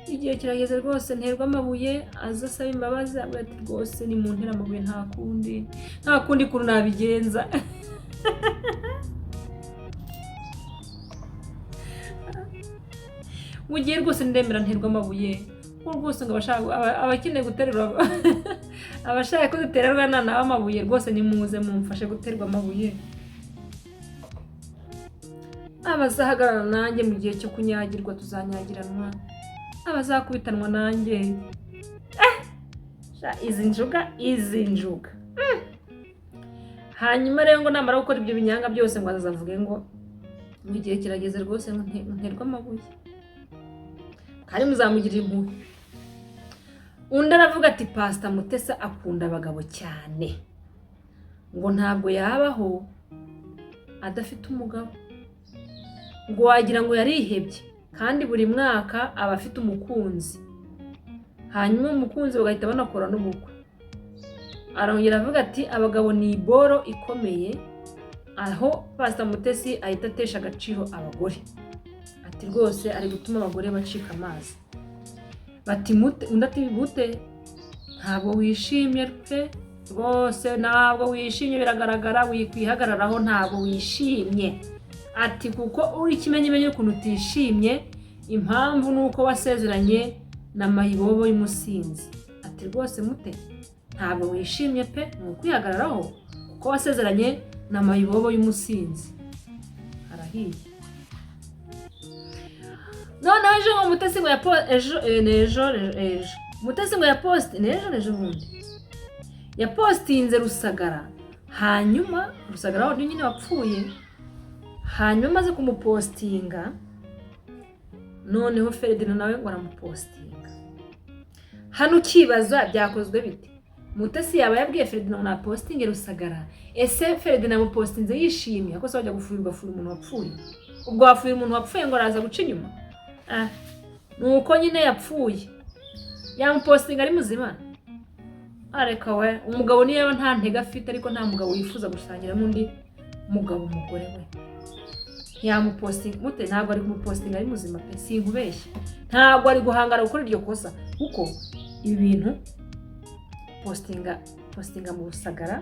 igihe kirageze rwose nterwa amabuye, aza asaba imbabazi avuga ati rwose ni mu ntera amabuye, nta kundi kuntu nabigenza. Mugiye rwose ndemera nterwa amabuye, rwose ngo abakeneye guterura abashaka ko dutererwa nawe amabuye, rwose nimuze mumfashe guterwa amabuye. Abazahagarara nanjye mu gihe cyo kunyagirwa tuzanyagiranwa, abazakubitanwa nanjye. Izi njuga. Hanyuma rero ngo namara gukora ibyo binyanga byose ngo azavuge ngo mu gihe kirageze rwose nterwa amabuye, kandi muzamugirira impuhwe. Undi aravuga ati Pastor Mutesi akunda abagabo cyane, ngo ntabwo yabaho adafite umugabo, ngo wagira ngo yarihebye, kandi buri mwaka aba afite umukunzi, hanyuma umukunzi bagahita banakora n'ubukwe. Arongera avuga ati abagabo ni iboro ikomeye, aho Pastor Mutesi ahita atesha agaciro abagore, ati rwose ari gutuma abagore bacika amazi. Bati undi ati Mute ntabwo wishimye pe, rwose ntabwo wishimye, biragaragara wikwihagararaho, ntabwo wishimye, ati kuko uri ikimenyimenyi ukuntu utishimye, impamvu nuko wasezeranye na mayibobo y'umusinzi. Ati rwose Mute ntabwo wishimye pe, ni ukwihagararaho kuko wasezeranye na mayibobo y'umusinzi. Arahiye. Noneho ejo ngo Mutesi ngo Mutesi ngo yaposte nejo bundi yapostinze Rusagara, hanyuma Rusagara wari nyine wapfuye, hanyuma maze kumupostinga, noneho Ferdinand nawe ngo aramupostinga. Hano ukibaza byakozwe bite? Mutesi yaba yabwiye Ferdinand na postinge Rusagara, ese Ferdinand amupostinze yishimye ako se wajya gufurirwa umuntu wapfuye? Ubwo wafuye umuntu wapfuye ngo araza guca inyuma? Nuko nyine yapfuye, yamupostinga ari muzima. Areka we, umugabo niyo nta ntega afite, ariko nta mugabo yifuza gusangira n'undi mugabo umugore we. Yamupostinga Mute ntabwo ari kumupostinga ari muzima pe, sinkubeshye, ntabwo ari guhangara gukora iryo kosa, kuko ibi bintu postinga mu Rusagara,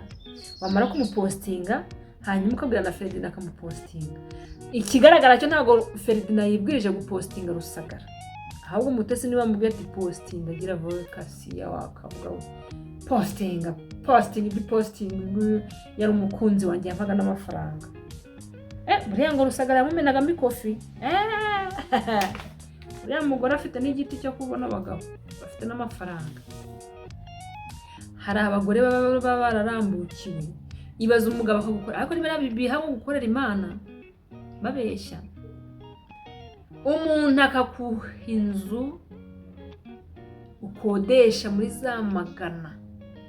wamara kumupostinga hanyuma ukabwira na Ferdinand akamupostinga. Ikigaragara cyo ntabwo Ferdinand yibwirije gupostinga Rusagara, ahubwo Mutesi niba mubwiye ati posting agira vocation wakavuga posting yari umukunzi wanjye yavaga n'amafaranga buriya ngo Rusagara yamumenaga mikofi buriya mugore afite n'igiti cyo kubona abagabo bafite n'amafaranga. Hari abagore baba bararambukiwe ibaza umugabo akagukora ariko niba bihaho gukorera Imana babeshya. Umuntu akakuha inzu ukodesha muri za 600,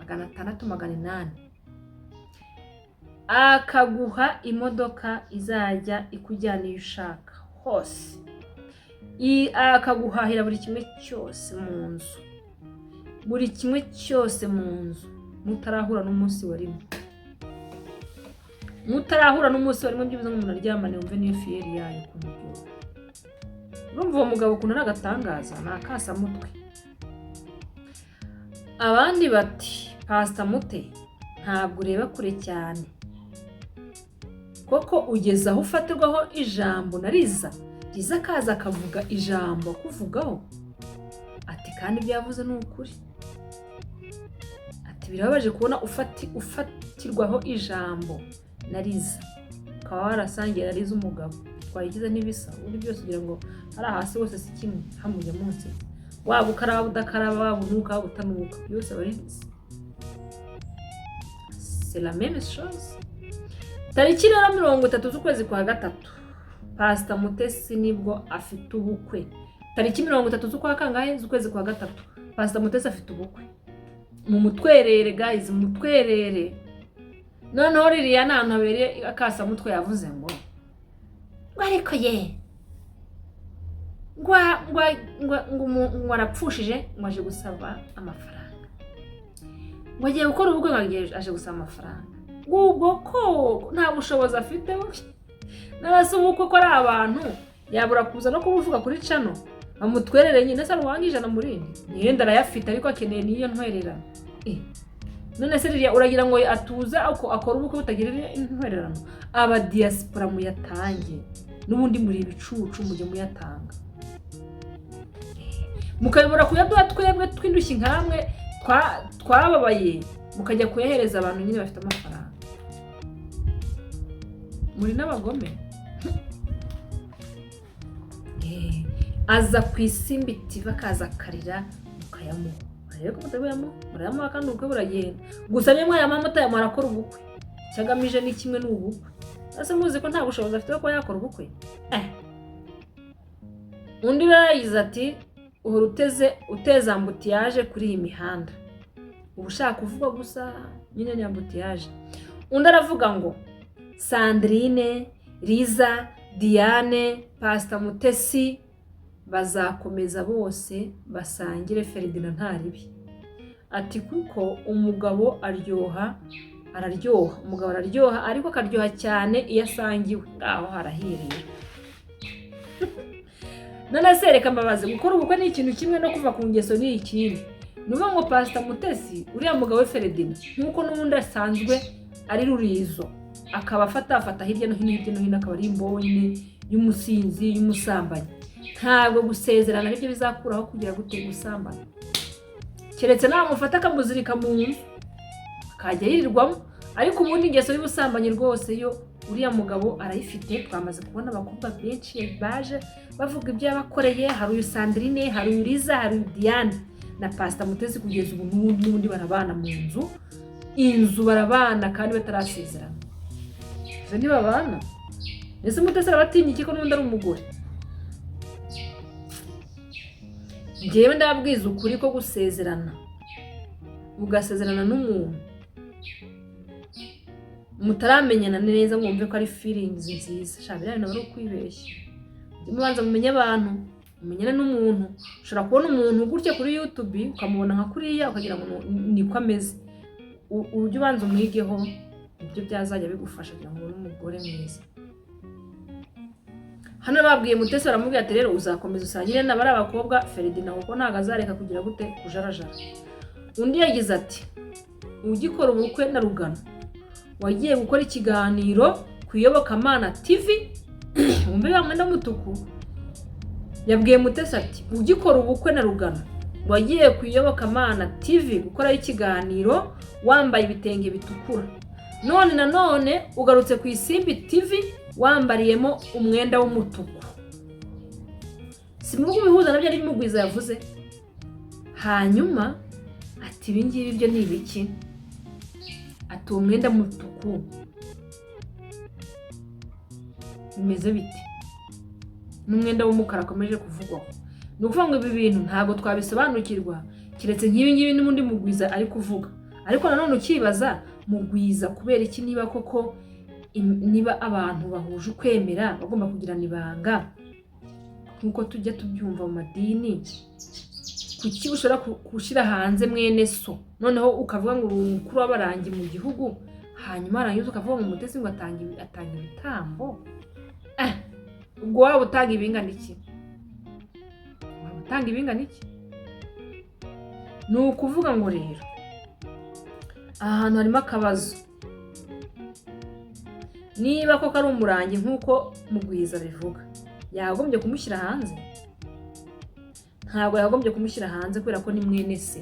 800, akaguha imodoka izajya ikujyana iyo ushaka hose, akaguhahira buri kimwe cyose mu nzu, buri kimwe cyose mu nzu, mutarahura n'umunsi warimo, byibuze nk'umuntu aryamane wumve niyo fiyeri yayo ku mubyo. Urumva uwo mugabo ukuntu ari agatangaza, ni akasamutwe. Abandi bati Pastor Mute ntabwo ureba kure cyane, koko ugeze aho ufatirwaho ijambo na Liza akaza akavuga ijambo kuvugaho ati kandi byavuze ni ukuri, ati birababaje kubona ufatirwaho ijambo na Liza ukaba warasangiye Liza umugabo twayigize n'ibisa uri byose kugira ngo ari hasi hose si kimwe hamujya munsi, waba ukaraba udakaraba, waba unuka waba utanuka, byose barizi, c'est la même chose. Tariki 30 z'ukwezi kwa gatatu Pastor Mutesi nibwo afite ubukwe. Tariki 30 z'ukwa kangahe z'ukwezi kwa gatatu Pastor Mutesi afite ubukwe mu Mutwerere, guys, mu Mutwerere. Noneho ririya ntantu habereye akasa mutwe yavuze ngo ariko ye ngo arapfushije ngo aje gusaba amafaranga, ngo agiye gukora ubukwe ngo aje gusaba amafaranga. Ubwo ko nta bushobozi afite narase ubukwe ko ari abantu yabura kuza no kubuvuga kuri channel bamutwerere nyine se ruwangije na murindi yenda arayafite ariko akeneye niyo ntwererano. None se ririya uragira ngo atuza ako akora ubukwe butagira intwererano? Aba diaspora muyatange n'ubundi muri ibicucu mujye muyatanga, mukayobora kuyaduha twebwe twindushye nkamwe twababaye, mukajya kuyahereza abantu nyine bafite amafaranga. Muri n'abagome. Aza kwisimbiti bakaza karira mukayamuha, ariko mutabuyamo murayamuha kandi ubukwe buragenda. Gusa niyo mwayama mutayamara akora ubukwe cyagamije ni kimwe n'ubukwe. Ase muzi ko nta bushobozi afite ko yakora ubukwe. Undi barayiza ati uhora uteza ambutiyaje kuri iyi mihanda, ubushaka kuvuga gusa nyine ni ambutiyaje. Undi aravuga ngo Sandrine, Liza, Diane, Pastor Mutesi bazakomeza bose basangire Ferdinand ntaribi. Ati kuko umugabo araryoha, umugabo araryoha ariko akaryoha cyane iyo asangiwe, ngaho harahiriye. None se reka mbabaze, gukora ubukwe ni ikintu kimwe no kuva ku ngeso ni ikindi. Nuvuga ngo Pastor Mutesi uriya mugabo we Ferdinand nkuko n'ubundi asanzwe ari rurizo, akaba afata hirya no hino akaba ari imbonye y'umusinzi y'umusambanyi. Ntabwo gusezerana aribyo bizakuraho kugira gute gusambana, keretse nawe mufata akamuzirika mu nzu akajya yirirwamo. Ariko ubundi ingeso y'ubusambanyi rwose yo uriya mugabo arayifite. Twamaze kubona abakobwa benshi baje bavuga ibyo yabakoreye, hari uyu Sandrine, hari uyu Liza, hari uyu Diane na Pastor Mutesi. Kugeza ubu n'ubundi barabana mu inzu barabana kandi batarasezerana. Izo ni babana. Ese Mutesi arabatinya iki ko n'undi ari umugore? Njyewe ndabwiza ukuri ko gusezerana ugasezerana n'umuntu mutaramenyana neza ngo mve ko ari feelings nziza, shabira nawe ukwibeshya. Mubanza mumenye abantu, mumenyane n'umuntu. Ushobora kubona umuntu gutya kuri YouTube ukamubona nka kuriya ukagira ngo niko ameze, ujye ubanza umwigeho, ibyo byazajya bigufasha kugira ngo ubone umugore mwiza. Hano babwiye Mutesi baramubwira ati rero uzakomeza usangire n'abari abakobwa Ferdinand kuko ntago azareka kugira gute kujarajara. Undi yagize ati ugikora ubukwe na Rugano wagiye gukora ikiganiro ku Iyobokamana TV umbe bamwe ndamutuku yabwiye Mutesi ati ugikora ubukwe na Rugano wagiye ku Iyobokamana TV gukoraho ikiganiro wambaye ibitenge bitukura, none nanone ugarutse ku Isimbi TV wambariyemo umwenda w'umutuku. Simugo bihuza nabyo ari Mugwiza yavuze. Hanyuma ati ibingibi byo ni ibiki? Ati umwenda mutuku bimeze biti n'umwenda w'umukara akomeje kuvugwaho. Ni ukuvuga ngo ibi bintu ntabwo twabisobanukirwa kiretse nk'ibi ngibi n'ubundi Mugwiza ari kuvuga. Ariko nanone ukibaza Mugwiza kubera iki, niba koko niba abantu bahuje ukwemera bagomba kugirana ibanga nkuko tujya tubyumva mu madini, kuki ushobora kushira hanze mwene so noneho ukavuga ngo umukuru w'abarangi mu gihugu, hanyuma arangiza ukavuga ngo Mutesi ngo atanga ibitambo? Ubwo waba utanga ibingana iki? Utanga ibingana iki? Ni ukuvuga ngo rero ahantu harimo akabazo. Niba koko ari umurangi nk'uko Mugwiza bivuga, yagombye kumushyira hanze? Ntabwo yagombye kumushyira hanze kubera ko ni mwene se.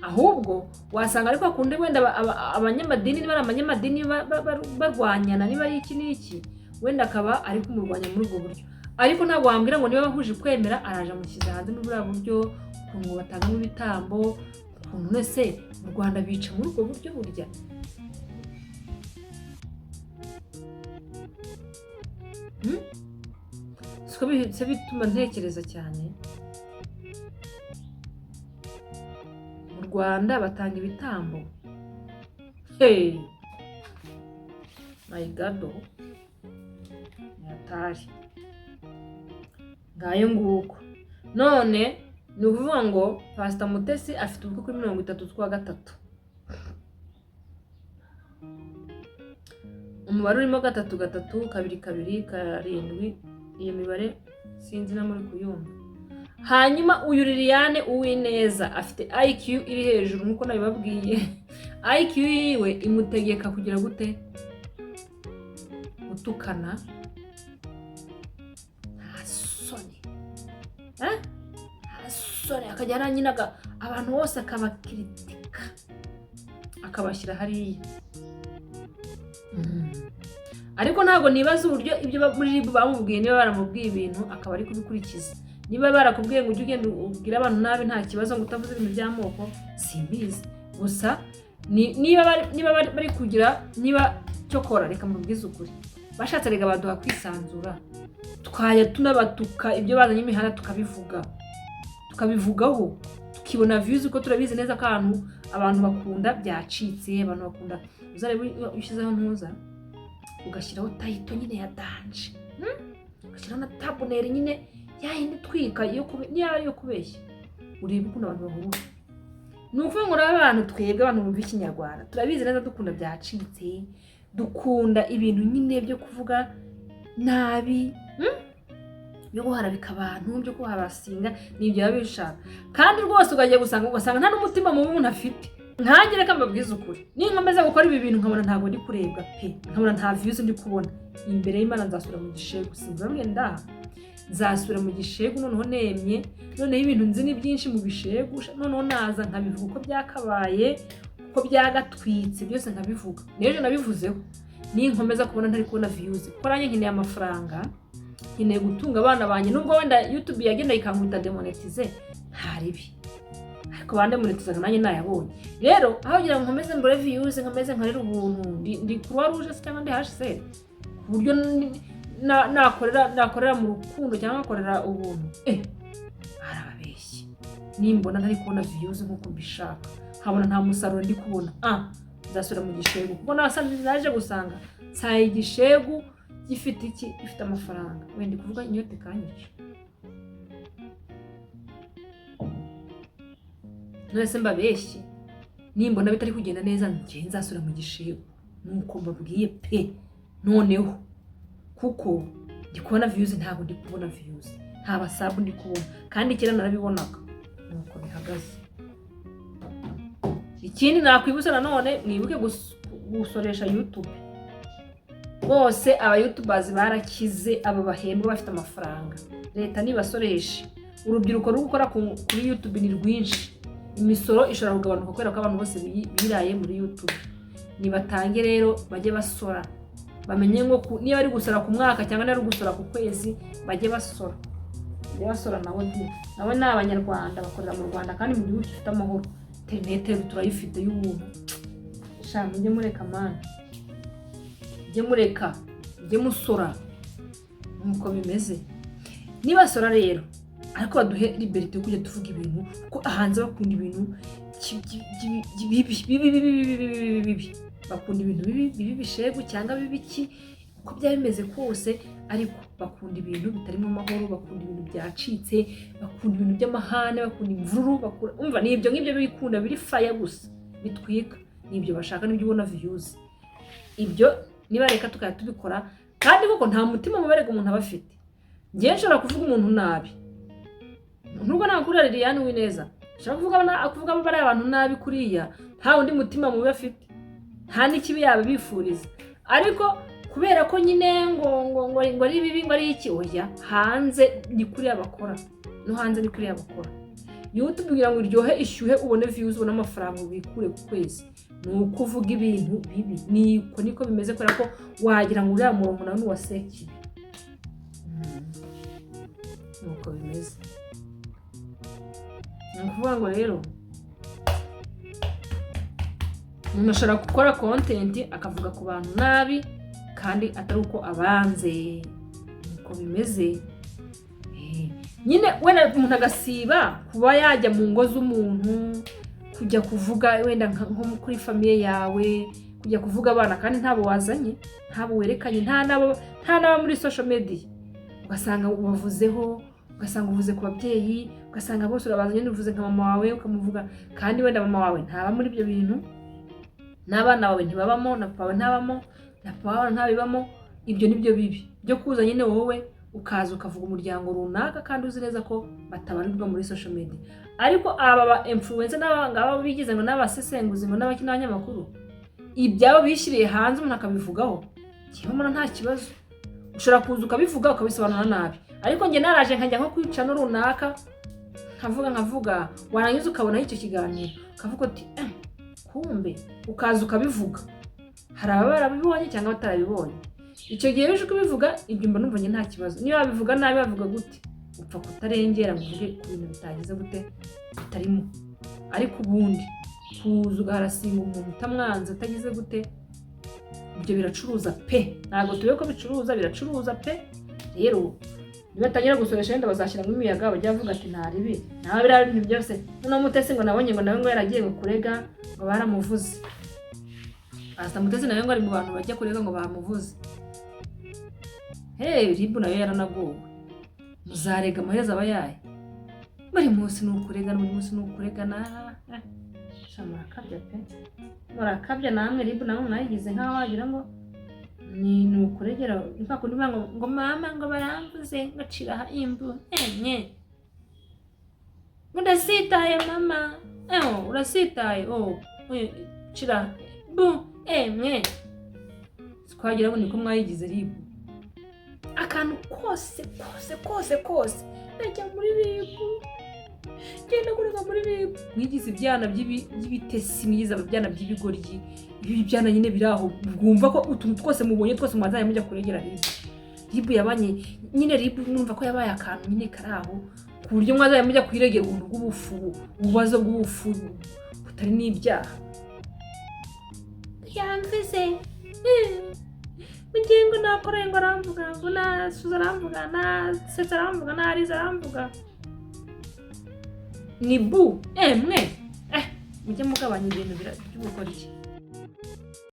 Ahubwo wasanga ariko akunde wenda abanyamadini, niba ari abanyamadini barwanyana, niba ari iki n'iki, wenda akaba ari kumurwanya muri ubwo buryo. Ariko ntabwo wambwira ngo niba bahuje kwemera araje amushyize hanze muri buriya buryo, ukuntu batangamo ibitambo, ukuntu wese mu Rwanda bica muri ubwo buryo burya. Siko bihise bituma ntekereza cyane. Mu Rwanda batanga ibitambo. Hey, my God, yatari ngayo nguko. None ni ukuvuga ngo Pastor Mutesi afite ubukwe kuri 30/3. Umubare urimo 3 3 2 2 7. Iyo mibare sinzi na muri kuyumva. Hanyuma uyu Liliane Uwineza afite IQ iri hejuru nkuko nabibabwiye. IQ yiwe imutegeka kugira gute? Gutukana. Asoni. Asoni akajyana nyinaga abantu bose akabakritika. Akabashyira hariya. Ariko ntabwo nibaza uburyo ibyo muri bamubwiye niba baramubwiye ibintu akaba ari kubikurikiza. Niba barakubwiye ngo ujye ugenda ubwira abantu nabi nta kibazo ngo utavuze ibintu by'amoko, simbizi. Gusa niba bari kugira, niba cyokora reka mubwize ukuri, bashatse rega baduha kwisanzura, twaya tunabatuka ibyo bazanye imihanda tukabivugaho, tukibona views uko turabizi neza ko abantu bakunda byacitse, abantu bakunda uzarebe ushizeho ntuza ugashyiraho title nyine ya danje, ugashyiraho na thumbnail nyine yahindi twika yo kubeshya, urebe ukuntu abantu bahura. Ni ukuvuga ngo abantu twebwe abantu bumva ikinyarwanda turabizi neza dukunda byacitse, dukunda ibintu nyine byo kuvuga nabi, byo guharabika abantu, byo kuhabasinga, nibyo babishaka. Kandi rwose ugagiye ugasanga nta n'umutima mubi umuntu afite. Nkanjye reka mbabwize ukuri, ninkomeza gukora ibi bintu nkabona ntabwo ndi kurebwa pe, nkabona nta views ndi kubona, imbere y'Imana nzasubira mu gishegu. Simbabwiye ndaha nzasubira mu gishegu, noneho nemye, noneho ibintu nzi ni byinshi mu bishegu, noneho naza nkabivuga uko byakabaye, uko byagatwitse, byose nkabivuga. Nejo nabivuzeho, ninkomeza kubona ntari kubona views, kuko nanjye nkeneye amafaranga, nkeneye gutunga abana banjye. Nubwo wenda YouTube yagenda ikankubita demonetize, ntaribi, ariko bande monetizaga nanjye nayabonye. Rero aho kugira ngo nkomeze mbure views, nkomeze nkorera ubuntu, ndi Croix Rouge cyangwa ndi HCR, ku buryo nakorera mu rukundo cyangwa nakorera ubuntu, arababeshye. Nimbona ntari kubona views nkuko mbishaka, nkabona nta musaruro ndi kubona, nzasubira mu gishegu, kuko naje gusanga nsaye igishegu gifite iki, gifite amafaranga. Wenda kuvuga inyote kanyica. Nose mbabeshye, nimbona bitari kugenda neza njye nzasubira mu gishegu, nuko mbabwiye pe. Noneho kuko ndi kubona views, ntabwo ndi kubona views, nta basabu ndi kubona, kandi kera narabibonaga. Nuko bihagaze. Ikindi nakwibutsa nanone, mwibuke gusoresha YouTube. rwose aba youtubers barakize, aba bahembwa bafite amafaranga. Leta nibasoreshe, urubyiruko rwo gukora kuri YouTube ni rwinshi, imisoro ishobora kugabanuka kubera ko abantu bose biraye muri YouTube. Nibatange rero bajye basora, bamenye ngo niba ari gusora ku mwaka cyangwa ari gusora ku kwezi, bajye basora. Bajye basora nawe ni abanyarwanda bakorera mu Rwanda kandi mu gihugu gifite amahoro. Internet turayifite y'ubuntu. Sha mujye mureka man, mujye mureka, mujye musora nkuko bimeze. Nibasora rero ariko baduhe liberty yo kujya tuvuga ibintu ko ahanze bakunda ibintu bibi, bakunda ibintu bibi bishegu cyangwa bibiki uko byabimeze kose, ariko bakunda ibintu bitarimo amahoro, bakunda ibintu byacitse, bakunda ibintu by'amahane, bakunda imvururu, umva ni ibyo ngibyo bikunda biri fire gusa bitwika, nibyo bashaka, nibyo ubona views. Ibyo niba reka tukaya tubikora kandi koko nta mutima muberega umuntu abafite. Ngiye nshobora kuvuga umuntu nabi, nubwo nakurira Liliane Uwineza nshobora kuvuga bari abantu nabi kuriya, nta undi mutima mubi afite, nta n'ikibi yaba bifuriza, ariko kubera ko nyine ngo ari bibi ngo ari iki, oya hanze ni kuriya bakora, no hanze ni kuriya bakora. YouTube kugira ngo iryohe ishyuhe ubone views ubone amafaranga ubikure ku kwezi, ni ukuvuga ibintu bibi. Niko bimeze kubera ko wagira ngo uriya murongo nawe nuwaseki. Nuko bimeze. Nukuvuga ngo rero umuntu ashobora gukora content akavuga ku bantu nabi kandi atari uko abanze. Nuko bimeze. Nyine wenda umuntu agasiba kuba yajya mu ngo z'umuntu, kujya kuvuga wenda nko kuri famiye yawe, kujya kuvuga abana kandi ntabo wazanye, ntabo werekanye, nta nabo muri social media, ugasanga ubavuzeho, ugasanga uvuze ku babyeyi, ugasanga bose urabazanye n'uvuze nka mama wawe ukamuvuga, kandi wenda mama wawe ntaba muri ibyo bintu, n'abana bawe ntibabamo, na papa wawe ntabamo, na papa wawe ntabibamo. Ibyo nibyo bibi byo kuza nyine wowe ukaza ukavuga umuryango runaka kandi uzi neza ko batabarirwa muri social media. Ariko aba ba influencer n'abangaba bigize ngo n'abasesenguzi ngo n'abanyamakuru, ibyabo bishyiriye hanze umuntu akabivugaho, cyangwa nta kibazo, ushobora kuza ukabivuga ukabisobanura nabi. Ariko nge naraje nkajya nko kwica no runaka nkavuga warangiza ukabonaho icyo kiganiro ukavuga ati kumbe, ukaza ukabivuga. Hari ababa barabibonye cyangwa batarabibonye, icyo gihe bije kubivuga ibyo mba numva nta kibazo. Niyo babivuga nabi bavuga gute, upfa kutarengera ngo uvuge ku bintu bitagize gute bitarimo. Ariko ubundi kuza ugaharasinga umuntu utamwanze utagize gute, ibyo biracuruza pe. Ntabwo tuwe ko bicuruza, biracuruza pe. Rero nibatangira gusoresha wenda bazashyiramo imiyaga bajya bavuga ati ntaribi, nawe biriya bintu byose noneho Mutesi ngo nabonye ngo nawe ngo yaragiye kurega ngo baramuvuze. Asa Mutesi nawe ngo ari mu bantu bajya kurega ngo bamuvuze. Ribu nayo yaranagowe, muzarega amaherezo aba yaye, buri munsi ni ukurega, buri munsi ni ukurega. Murakabya pe, murakabya namwe. Ribu nawe mwayigize nk'aho wagira ngo ni ukuregera kundi ngo mama ngo baramvuze ngacira ha imbu ngo ndasitaye mama, urasitaye cira bu twagira ngo niko mwayigize. Ribu akantu kose najya muri Ribu, genda kurega muri Ribu. Mwigize ibyana by'ibitesi, mwigize ibyana by'ibigoryi, ibi byana nyine biraho bwumva ko utuntu twose mubonye twose mwazaye mujya kuregera Ribu. Ribu yabanye nyine, Ribu mwumva ko yabaye akantu nyine karaho ku buryo mwazaye mujya kwiregera ubuntu bw'ubufu, ububazo bw'ubufu butari n'ibyaha. Yamvise mugiye ngo nakora ngo aramvuga, ngo nasuza aramvuga, nasetsa aramvuga, nariza aramvuga. Ni bu mwe mujye mugabanya ibintu by'ubukoryi.